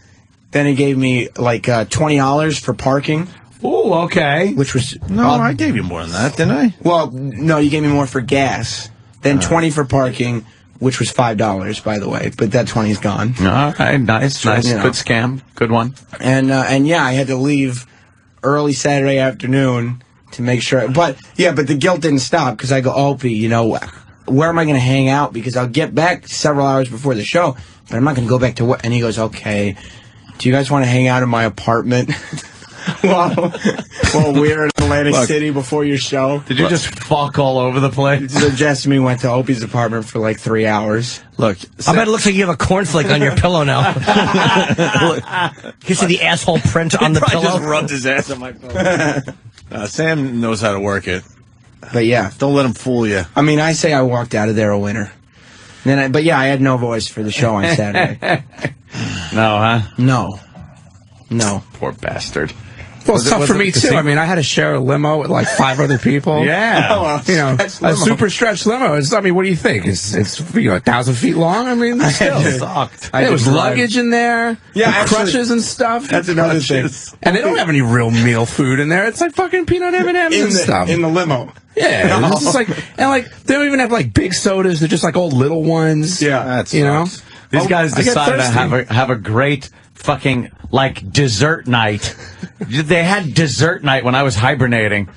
Then he gave me like $20 for parking. Oh, okay. Which was I gave you more than that, didn't I? Well, no, you gave me more for gas. Then 20 for parking, which was $5, by the way. But that 20's gone. All right, nice. You know. Good scam. Good one. And yeah, I had to leave early Saturday afternoon to make sure. But the guilt didn't stop because I go, Opie, you know, where am I going to hang out? Because I'll get back several hours before the show, but I'm not going to go back to work. And he goes, okay, do you guys want to hang out in my apartment? While we're in Atlantic City before your show. Did you just fuck all over the place? So Jess and me went to Opie's apartment for like 3 hours. Look, I bet it looks like you have a cornflake on your pillow now. You see the asshole print on the pillow? Just rubbed his ass on my pillow. Sam knows how to work it. But yeah. Don't let him fool you. I mean, I say I walked out of there a winner. But yeah, I had no voice for the show on Saturday. No, huh? No. Poor bastard. Well, it's tough for me, too. I mean, I had to share a limo with like 5 other people. Yeah. You know, a super stretched limo. I mean, what do you think? It's 1,000 feet long? I mean, still. It sucked. There was luggage in there. Yeah, crutches and stuff. That's another thing. And they don't have any real meal food in there. It's like fucking peanut M&Ms and stuff. In the limo. Yeah. It's just like, and like, they don't even have like big sodas. They're just like old little ones. Yeah. That's you know? These guys decided to have a great fucking like dessert night. They had dessert night when I was hibernating,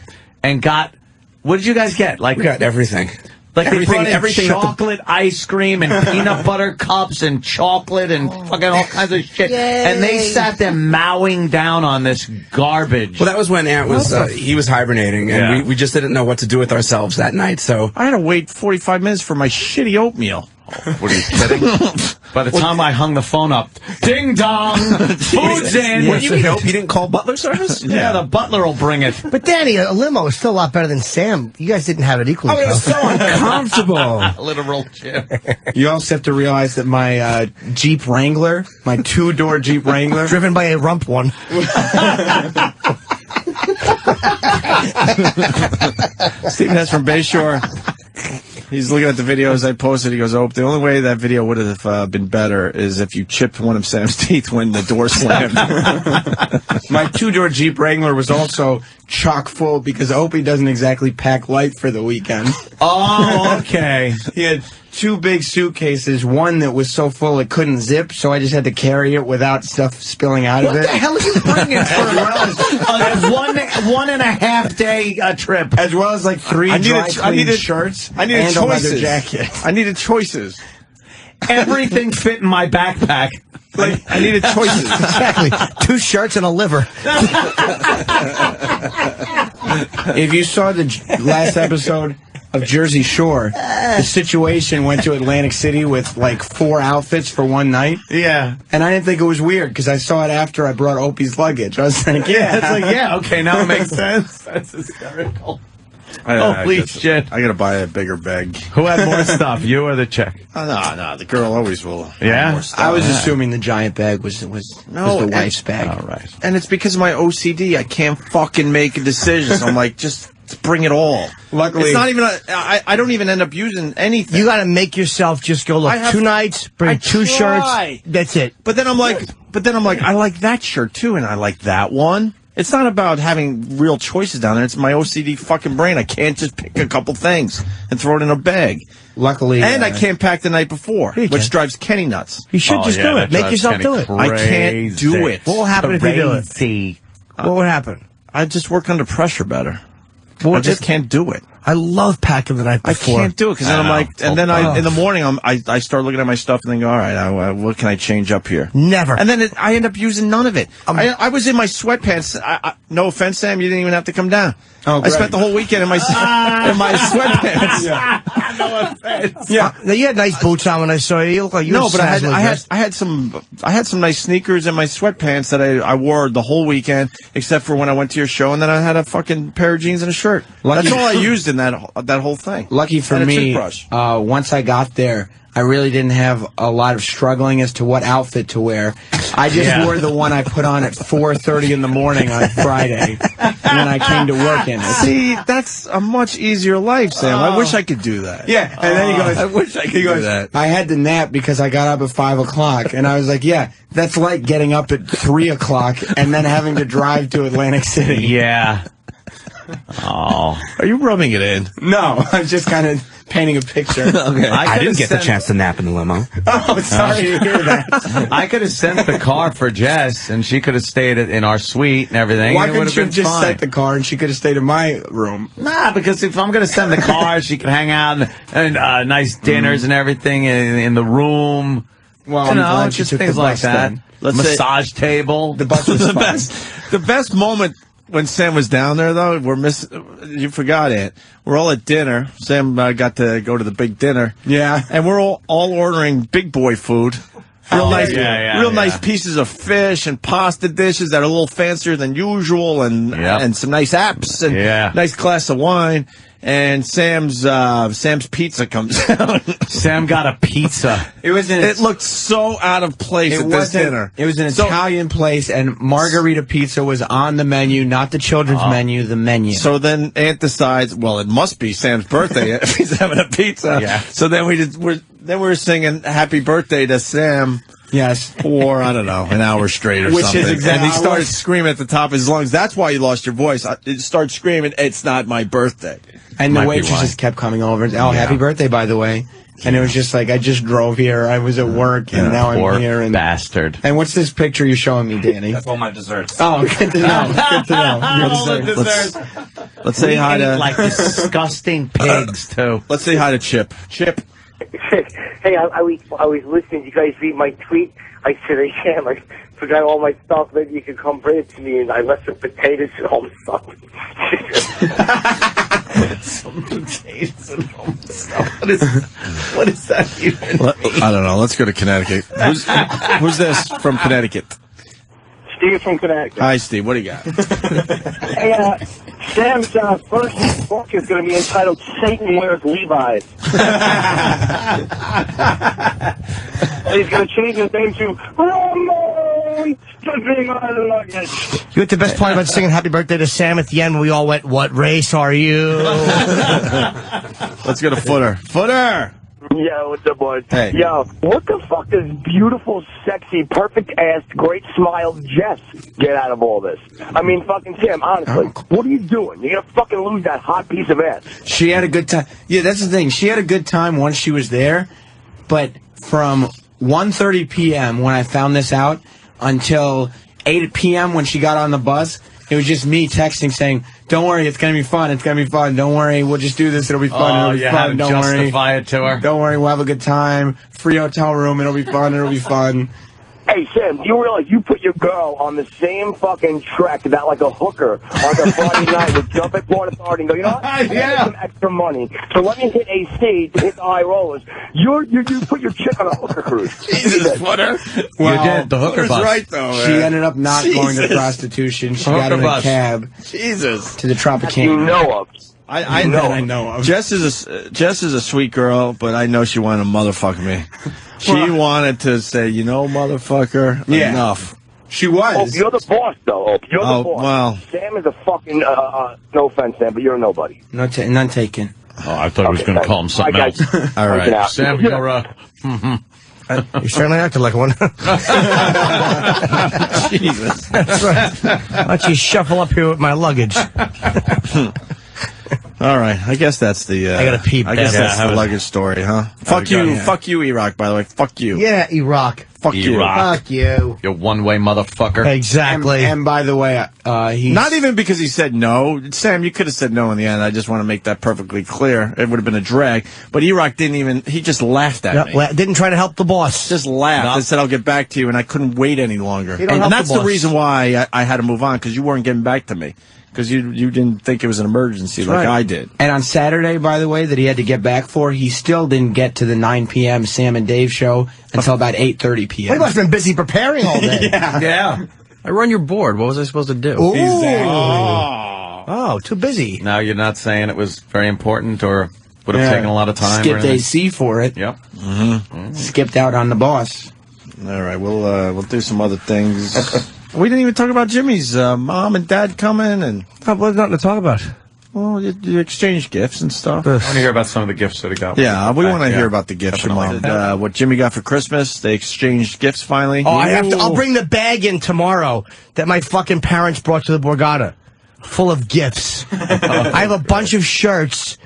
and what did you guys get? Like we got everything. Like everything, they brought in chocolate ice cream and peanut butter cups and chocolate and fucking all kinds of shit. Yay. And they sat there mowing down on this garbage. Well, that was when Ant was he was hibernating, and we just didn't know what to do with ourselves that night. So I had to wait 45 minutes for my shitty oatmeal. What are you kidding? By the time I hung the phone up, ding dong, food's in. What do you mean? You didn't call butler service? Yeah, the butler will bring it. But Danny, a limo is still a lot better than Sam. You guys didn't have it equally. Oh, it was so uncomfortable. Literal chip. You also have to realize that my Jeep Wrangler, my 2-door Jeep Wrangler, driven by a rump one. Stephen Hess from Bayshore. He's looking at the videos I posted. He goes, "Oh, the only way that video would have been better is if you chipped one of Sam's teeth when the door slammed." My 2-door Jeep Wrangler was also chock full because Opie doesn't exactly pack light for the weekend. Oh, okay. He had 2 big suitcases, one that was so full it couldn't zip, so I just had to carry it without stuff spilling out of it. What the hell are you bringing for a 1.5 day trip? As well as like 3 dry clean shirts and a leather jacket. I needed choices. Everything fit in my backpack. Like, I needed choices. Exactly. 2 shirts and a liver. If you saw the last episode of Jersey Shore, the situation went to Atlantic City with like 4 outfits for one night. Yeah. And I didn't think it was weird because I saw it after I brought Opie's luggage. I was like, okay, now it makes sense. That's hysterical. Holy shit. I gotta buy a bigger bag. Who had more stuff, you or the chick? No, the girl always will. Yeah? More stuff. I was assuming the giant bag was the wife's bag. All right. And it's because of my OCD. I can't fucking make a decision. So I'm like, just bring it all. Luckily, it's not even. I don't even end up using anything. You got to make yourself just go. Look, 2 nights, bring 2 shirts. That's it. But then I'm like, I like that shirt too, and I like that one. It's not about having real choices down there. It's my OCD fucking brain. I can't just pick a couple things and throw it in a bag. Luckily, and I can't pack the night before, which drives Kenny nuts. You should just do it. Make yourself do it. I can't do it. What will happen if you do it? What would happen? I just work under pressure better. I just can't do it. I love packing the night before. I can't do it because then I'm like, and then in the morning I start looking at my stuff and then go, all right, what can I change up here? Never. And then I end up using none of it. I was in my sweatpants. No offense, Sam, you didn't even have to come down. Oh, I spent the whole weekend in my sweatpants. Yeah. No offense. Yeah, you had nice boots on when I saw you. You look like you were but I had some nice sneakers and my sweatpants that I wore the whole weekend, except for when I went to your show, and then I had a fucking pair of jeans and a shirt. That's all I used in that whole thing. Lucky for me, once I got there, I really didn't have a lot of struggling as to what outfit to wear. I just wore the one I put on at 4:30 in the morning on Friday, and then I came to work in it. See, that's a much easier life, Sam. I wish I could do that. Yeah, and then he goes, I wish I could do that. I had to nap because I got up at 5 o'clock, and I was like, yeah, that's like getting up at 3 o'clock and then having to drive to Atlantic City. Yeah. Oh. Are you rubbing it in? No, I'm just kind of painting a picture. Okay. I didn't get the chance to nap in the limo. Oh, sorry to hear that. I could have sent the car for Jess, and she could have stayed in our suite and everything. Why and couldn't you have just sent the car and she could have stayed in my room? Nah, because if I'm going to send the car, she could hang out and nice dinners and everything in the room. Well, I'm just things like that. Massage table. The bus was the best moment. When Sam was down there, though, you forgot it. We're all at dinner. Sam got to go to the big dinner. Yeah. And we're all ordering big boy food. Real nice pieces of fish and pasta dishes that are a little fancier than usual and some nice apps and nice glass of wine. And Sam's pizza comes out. Sam got a pizza. It looked so out of place at this dinner. It was an Italian place, and margarita pizza was on the menu, not the children's menu, the menu. So then Aunt decides, well, it must be Sam's birthday if he's having a pizza. Yeah. So then we were singing Happy Birthday to Sam. Yes. For, I don't know, an hour straight or something. Is exactly. And he started screaming at the top of his lungs. That's why you lost your voice. He started screaming, it's not my birthday. And the waitress just kept coming over. Oh, happy birthday, by the way. And it was just like, I just drove here. I was at work, and now I'm here. And bastard. And what's this picture you're showing me, Danny? That's all my desserts. Oh, good to know. Good to know. All the desserts. Let's say hi to... like disgusting pigs, too. Let's say hi to Chip. Chip. Hey, I was listening. You guys read my tweet. I said, Sam, I forgot all my stuff. Maybe you could come bring it to me. And I left some potatoes at home. Some potatoes at home. What is that even? I don't know. Let's go to Connecticut. Who's this from Connecticut? Steve from Connecticut. Hi, Steve. What do you got? Hey, Sam's first book is going to be entitled Satan Wears Levi's. He's going to change his name to Ramon Stepping on the Luggage. You know what the best part about singing Happy Birthday to Sam at the end when we all went, what race are you? Let's go to Footer. Footer! Yo, what's up, boys? Hey. Yo, what the fuck does beautiful, sexy, perfect-ass, great smile Jess get out of all this? I mean, fucking Sam, honestly, what are you doing? You're gonna fucking lose that hot piece of ass. She had a good time. Yeah, that's the thing. She had a good time once she was there, but from 1:30 p.m. when I found this out until 8 p.m. when she got on the bus, it was just me texting saying, don't worry, it's going to be fun, it's going to be fun, don't worry, we'll just do this, it'll be fun, it'll be fun, don't worry. Justify it to her. Don't worry, we'll have a good time, free hotel room, it'll be fun, it'll be fun. Hey, Sam, do you realize you put your girl on the same fucking track that like a hooker on the Friday night would jump at Port Authority and go, you know what? Yeah. Some extra money. So let me hit AC to hit the high rollers. You put your chick on a hooker cruise. Jesus, Footer. Well, you did. The hooker bus. Right, though, man. She ended up not going to prostitution. She got in a cab. Jesus. To the Tropicana. You know of. I know of. Jess is a sweet girl, but I know she wanted to motherfuck me. She wanted to say, you know, motherfucker, enough. She was. Opie, you're the boss, though, Opie. You're the boss. Well. Sam is a fucking, no offense, Sam, but you're a nobody. None taken. Oh, I thought he was going to call him something else. All right. Sam, you're You certainly acted like one. Jesus. That's right. Why don't you shuffle up here with my luggage? All right, I guess that's the. I gotta pee. I guess that's the luggage story, huh? Fuck you, Iraq. By the way, fuck you. Yeah, Iraq. Fuck you. Fuck you. You one-way motherfucker. Exactly. And by the way, he's not even because he said no. Sam, you could have said no in the end. I just want to make that perfectly clear. It would have been a drag. But Iraq didn't even. He just laughed at me. Didn't try to help the boss. Just laughed and said, "I'll get back to you," and I couldn't wait any longer. And that's the reason why I had to move on, because you weren't getting back to me. Because you didn't think it was an emergency like I did. And on Saturday, by the way, that he had to get back for, he still didn't get to the 9 p.m. Sam and Dave show until about 8:30 p.m. He must have been busy preparing all day. Yeah. I run your board. What was I supposed to do? Oh, too busy. Now you're not saying it was very important or would have taken a lot of time. Skipped AC for it. Yep. Skipped out on the boss. All right, we'll do some other things. We didn't even talk about Jimmy's mom and dad coming, and there's nothing to talk about. Well, you exchange gifts and stuff. I want to hear about some of the gifts that he got. Yeah, we want to hear about the gifts from mom. What Jimmy got for Christmas. They exchanged gifts finally. Oh, I'll bring the bag in tomorrow that my fucking parents brought to the Borgata, full of gifts. I have a bunch of shirts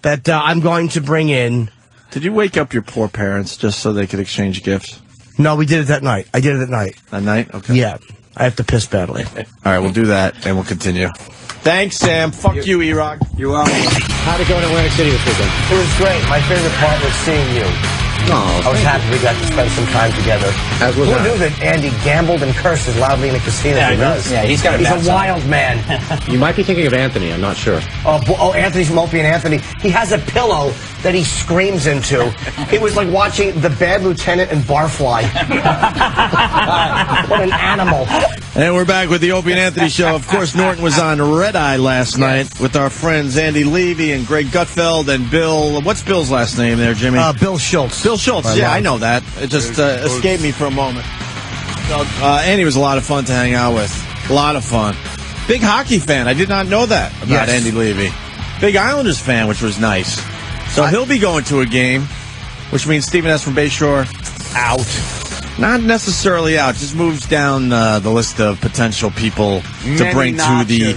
that I'm going to bring in. Did you wake up your poor parents just so they could exchange gifts? No, we did it that night. I did it at night. At night? Okay. Yeah. I have to piss badly. All right, we'll do that, and we'll continue. Thanks, Sam. Fuck you, Iraq. You're welcome. How'd it go in Atlantic City this weekend? It was great. My favorite part was seeing you. Oh, I was happy we got to spend some time together. Who knew that Andy gambled and cursed as loudly in a casino as he does? Yeah, he's a wild man. You might be thinking of Anthony. I'm not sure. Anthony's from Opie and Anthony. He has a pillow that he screams into. It was like watching The Bad Lieutenant and Barfly. What an animal. And we're back with the Opie and Anthony show. Of course, Norton was on Red Eye last night with our friends Andy Levy and Greg Gutfeld and Bill. What's Bill's last name there, Jimmy? Bill Schultz. Bill Schultz. Yeah, I know that. It just escaped me for a moment. So, Andy was a lot of fun to hang out with. A lot of fun. Big hockey fan. I did not know that about Andy Levy. Big Islanders fan, which was nice. So he'll be going to a game, which means Stephen S. from Bayshore out. Not necessarily out. Just moves down the list of potential people to bring to the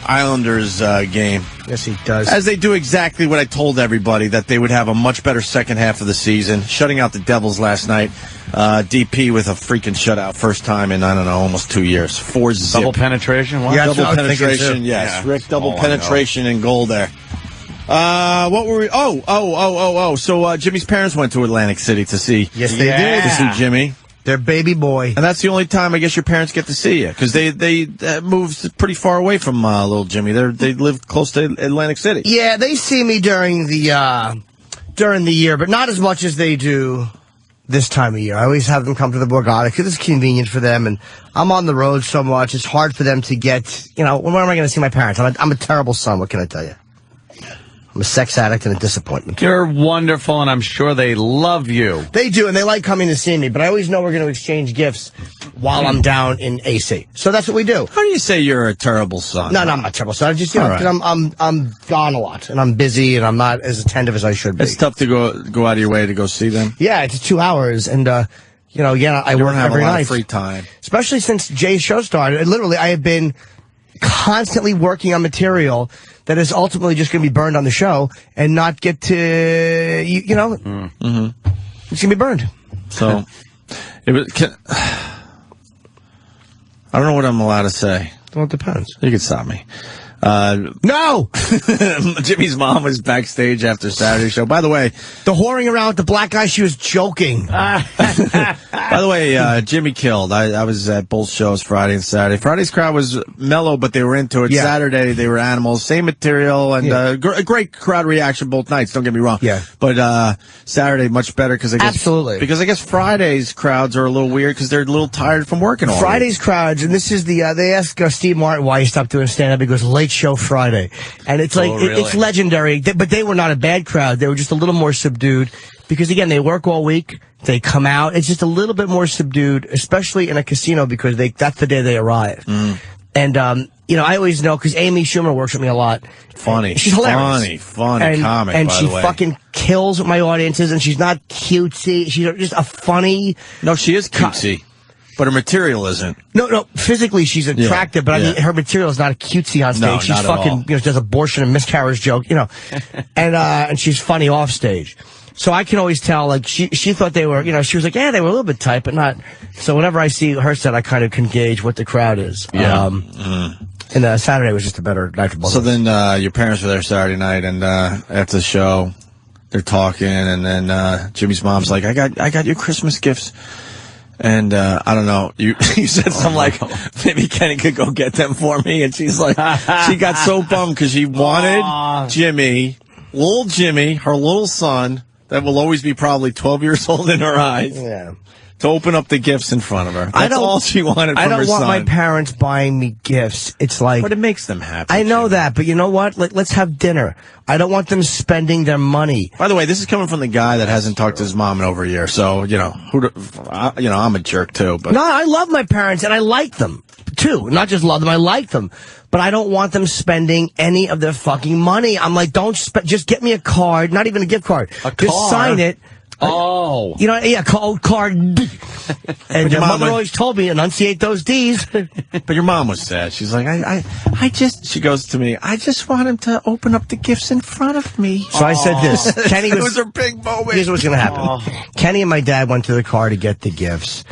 Islanders game. Yes, he does. As they do exactly what I told everybody, that they would have a much better second half of the season. Shutting out the Devils last night. DP with a freaking shutout. First time in, I don't know, almost 2 years. 4-0. Double penetration? What? Yeah, double penetration, yes. Yeah. Rick, double penetration and goal there. What were we? So Jimmy's parents went to Atlantic City to see. Yes, they did. To see Jimmy. Their baby boy. And that's the only time I guess your parents get to see you, because they moved pretty far away from little Jimmy. They live close to Atlantic City. Yeah, they see me during the year, but not as much as they do this time of year. I always have them come to the Borgata because it's convenient for them, and I'm on the road so much. It's hard for them to get, when am I going to see my parents? I'm a terrible son. What can I tell you? I'm a sex addict and a disappointment. You're wonderful, and I'm sure they love you. They do, and they like coming to see me, but I always know we're going to exchange gifts while I'm down in AC. So that's what we do. How do you say you're a terrible son? No, I'm not a terrible son. I just, I'm gone a lot, and I'm busy, and I'm not as attentive as I should be. It's tough to go out of your way to go see them. Yeah, it's 2 hours, and, I work every night. Of free time. Especially since Jay's show started. Literally, I have been constantly working on material that is ultimately just going to be burned on the show and not get to, it's going to be burned. So, I don't know what I'm allowed to say. Well, it depends. You can stop me. No! Jimmy's mom was backstage after Saturday's show. By the way, the whoring around with the black guy, she was joking. By the way, Jimmy killed. I was at both shows Friday and Saturday. Friday's crowd was mellow, but they were into it. Yeah. Saturday, they were animals. Same material, and a great crowd reaction both nights. Don't get me wrong. Yeah. But Saturday, much better because absolutely. Because I guess Friday's crowds are a little weird because they're a little tired from working all Friday's crowds, and this is they asked Steve Martin why he stopped doing stand-up. He goes, late show Friday. And it's like, really? it's legendary. But they were not a bad crowd. They were just a little more subdued because again, they work all week. They come out. It's just a little bit more subdued, especially in a casino because that's the day they arrive. And, you know, I always know because Amy Schumer works with me a lot. Funny. She's hilarious. Funny comic, and by she the way. fucking kills my audiences, and she's not cutesy. She's just a funny. No, she is cutesy, but her material isn't. No, physically she's attractive, but I mean, her material is not cutesy on stage. No, She's not at fucking, all. you know, does abortion and miscarriage joke, you know, and she's funny off stage. So I can always tell, like, she thought they were, you know, she was like, yeah, they were a little bit tight, but not. So whenever I see her set, I kind of can gauge what the crowd is. Yeah. And Saturday was just a better night for both So of us. then your parents were there Saturday night, and after the show, they're talking, and then Jimmy's mom's like, I got you Christmas gifts. And I don't know, you said something like, maybe Kenny could go get them for me. And she's like, she got so bummed because she wanted Jimmy, little Jimmy, her little son, that will always be probably 12 years old in her eyes. Yeah. To open up the gifts in front of her. That's all she wanted from her son. I don't want my parents buying me gifts. It's like... But it makes them happy. I know that, but you know what? Let's have dinner. I don't want them spending their money. By the way, this is coming from the guy that hasn't talked to his mom in over a year. So, you know, I'm a jerk too. But No, I love my parents and I like them too. Not just love them, I like them. But I don't want them spending any of their fucking money. I'm like, just get me a card, not even a gift card. Just sign it. Oh. You know, yeah, card. And your mother always told me, enunciate those D's. But your mom was sad. She's like, she goes to me, I just want him to open up the gifts in front of me. So I said this. Kenny it was her big moment. Here's what's going to happen. Kenny and my dad went to the car to get the gifts.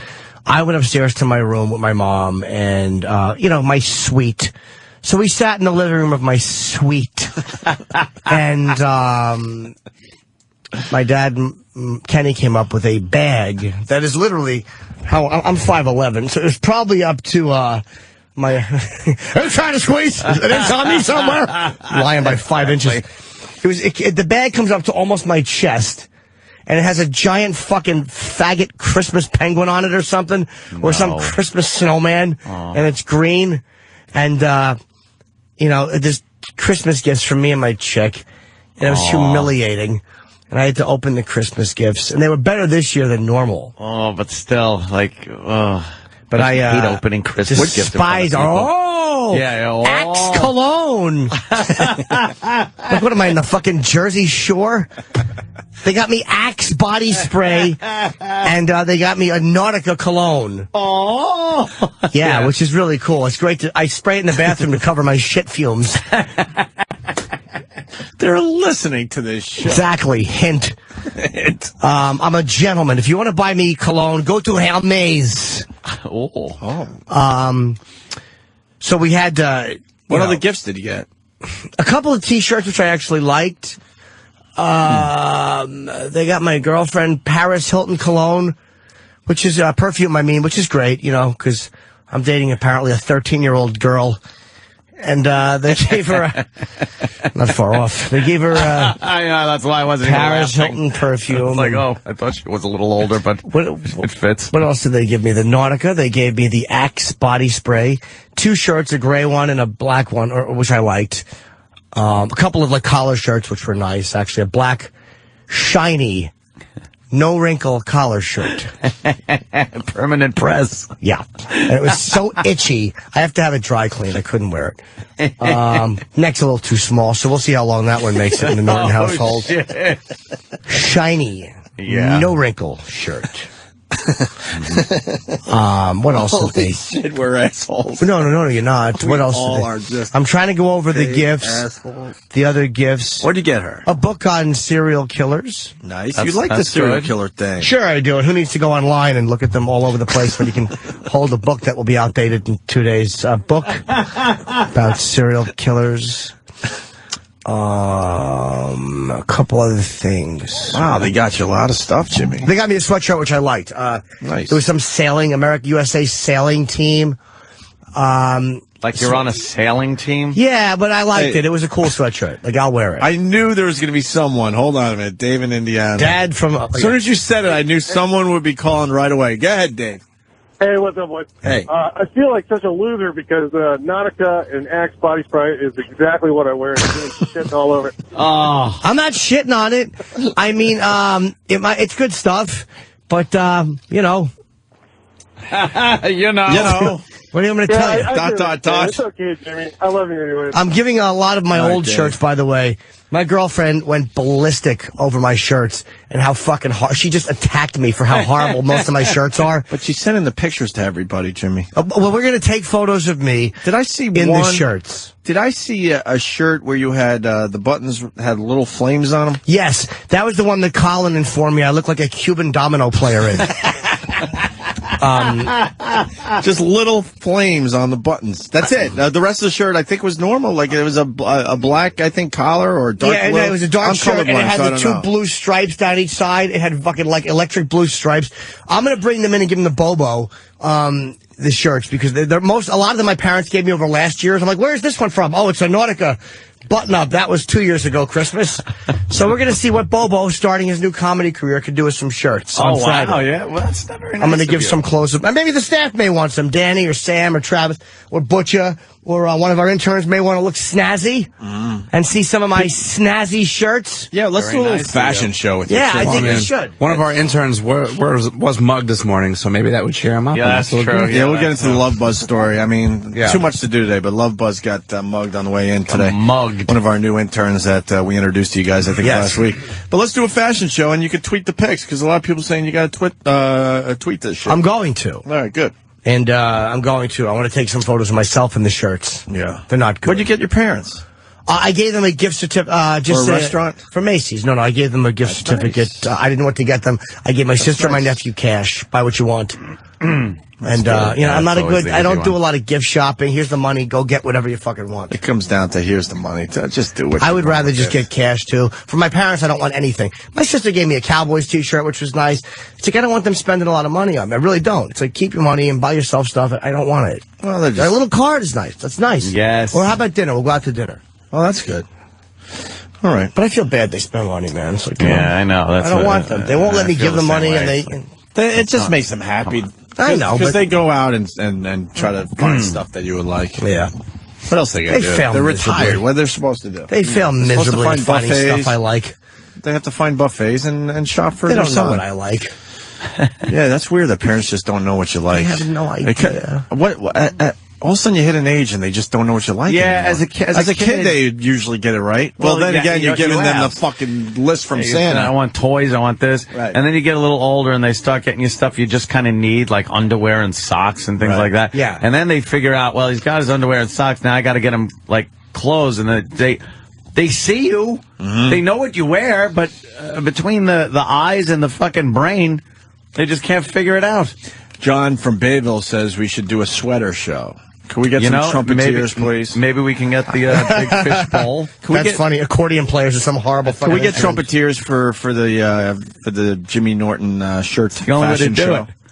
I went upstairs to my room with my mom and, you know, my suite. So we sat in the living room of my suite. And, my dad, Kenny, came up with a bag that is literally how I'm 5'11", so it's probably up to my. I'm trying to squeeze. It's on me somewhere. Lying by 5 inches. The bag comes up to almost my chest, and it has a giant fucking faggot Christmas penguin on it or something, or some Christmas snowman, and it's green, and you know, there's Christmas gifts from me and my chick, and it was humiliating. And I had to open the Christmas gifts, and they were better this year than normal. Oh, but still, like, but I hate opening Christmas gifts. Despise. Axe cologne. Like, what am I in the fucking Jersey Shore? They got me Axe body spray, and they got me a Nautica cologne. Oh, yeah, which is really cool. It's great. I spray it in the bathroom to cover my shit fumes. They're listening to this show. Exactly. Hint. I'm a gentleman. If you want to buy me cologne, go to Hermes. So we had. What other gifts did you get? A couple of T-shirts, which I actually liked. They got my girlfriend Paris Hilton cologne, which is perfume. I mean, which is great, you know, because I'm dating apparently a 13-year-old girl. And they gave her not far off. They gave her I know, that's why I wasn't Paris laughing. Hilton perfume. I was like, oh, I thought she was a little older, but it fits. What else did they give me? The Nautica. They gave me the Axe body spray. 2 shirts, a gray one and a black one, which I liked. A couple of like collar shirts, which were nice. Actually, a black, shiny, no wrinkle collar shirt. Permanent press. Yeah. And it was so itchy. I have to have it dry cleaned. I couldn't wear it. Neck's a little too small, so we'll see how long that one makes it in the Norton household. Shit. Shiny, no wrinkle shirt. What else did they? Shit, we're assholes. No, you're not. What else? all did they? are just I'm trying to go over the gifts, assholes. the other gifts. What'd you get her? A book on serial killers. Nice. You like the serial killer thing? Sure, I do. Who needs to go online and look at them all over the place when you can hold a book that will be outdated in 2 days? A book about serial killers. A couple other things. Wow, they got you a lot of stuff, Jimmy. They got me a sweatshirt, which I liked. Nice. There was some sailing, USA sailing team. Like you're on a sailing team? Yeah, but I liked it. It was a cool sweatshirt. Like, I'll wear it. I knew there was going to be someone. Hold on a minute. Dave in Indiana. Dad from... As soon as you said it, I knew someone would be calling right away. Go ahead, Dave. Hey, what's up, boys? Hey. I feel like such a loser because Nautica and Axe body spray is exactly what I wear. And I'm doing shit all over it. Oh, I'm not shitting on it. I mean, it's good stuff, but you know. You know. What am I going to tell you? It's okay, Jimmy. I love you anyway. I'm giving a lot of my old shirts, by the way. My girlfriend went ballistic over my shirts and how fucking hard. She just attacked me for how horrible most of my shirts are. But she's sending the pictures to everybody, Jimmy. Well, we're going to take photos of me. Did I see in the shirts? Did I see a shirt where you had the buttons had little flames on them? Yes, that was the one that Colin informed me I look like a Cuban domino player in. Just little flames on the buttons. That's it. The rest of the shirt, I think, was normal. Like it was a black, I think, collar or dark blue. Yeah, it was a dark shirt, and it had the two blue stripes down each side. It had fucking like electric blue stripes. I'm gonna bring them in and give them the Bobo. The shirts because a lot of them my parents gave me over last year's. I'm like, where's this one from? Oh, it's a Nautica button up. That was 2 years ago, Christmas. So we're gonna see what Bobo, starting his new comedy career, could do with some shirts. On Friday. Wow, yeah. Well, that's not very nice. I'm gonna give some clothes. Maybe the staff may want some. Danny or Sam or Travis or Butcher or one of our interns may want to look snazzy and see some of my snazzy shirts. Yeah, let's do a little fashion show with you. Yeah, I think we should. One of our interns was mugged this morning, so maybe that would cheer him up. Yeah, that's true. Yeah, we'll get into the Love Buzz story. I mean, too much to do today, but Love Buzz got mugged on the way in today. Mugged. One of our new interns that we introduced to you guys, I think, last week. But let's do a fashion show, and you can tweet the pics, because a lot of people saying you got to tweet this shit. I'm going to. All right, good. And I'm going to. I want to take some photos of myself in the shirts. Yeah. They're not good. Where'd you get your parents? I gave them a gift certificate. Or a restaurant? For Macy's. No, I gave them a gift certificate. Nice. I didn't know what to get them. I gave my sister and my nephew cash. Buy what you want. And, I'm not I don't do a lot of gift shopping. Here's the money. Go get whatever you fucking want. It comes down to here's the money. Just do what I would rather just get cash, too. For my parents, I don't want anything. My sister gave me a Cowboys t-shirt, which was nice. It's like, I don't want them spending a lot of money on me. I really don't. It's like, keep your money and buy yourself stuff. I don't want it. Well, a little card is nice. That's nice. Yes. Or how about dinner? We'll go out to dinner. Oh, that's good. All right. But I feel bad they spend money, man. It's like, I know. I don't want them. They won't let me give them money, and it just makes them happy. I know, because they go out and try to find stuff that you would like. Yeah. What else they got to do? They're retired. What are they supposed to do? They fail miserably at finding stuff I like. They have to find buffets and shop for their their son. son. They don't know what I like. Yeah, that's weird that parents just don't know what you like. I have no idea. All of a sudden you hit an age and they just don't know what you like anymore. As a kid, they usually get it right. Well, then again, you're giving them the fucking list from Santa. I want toys, I want this. Right. And then you get a little older and they start getting you stuff you just kind of need, like underwear and socks and things like that. Yeah. And then they figure out, well, he's got his underwear and socks, now I got to get him, like, clothes. And then they see you, they know what you wear, but between the eyes and the fucking brain, they just can't figure it out. John from Bayville says we should do a sweater show. Can we get some trumpeters, please? Maybe we can get the big fish bowl. That's funny. Accordion players are some horrible. Can we get trumpeters for the Jimmy Norton shirt the only way to fashion do show? it.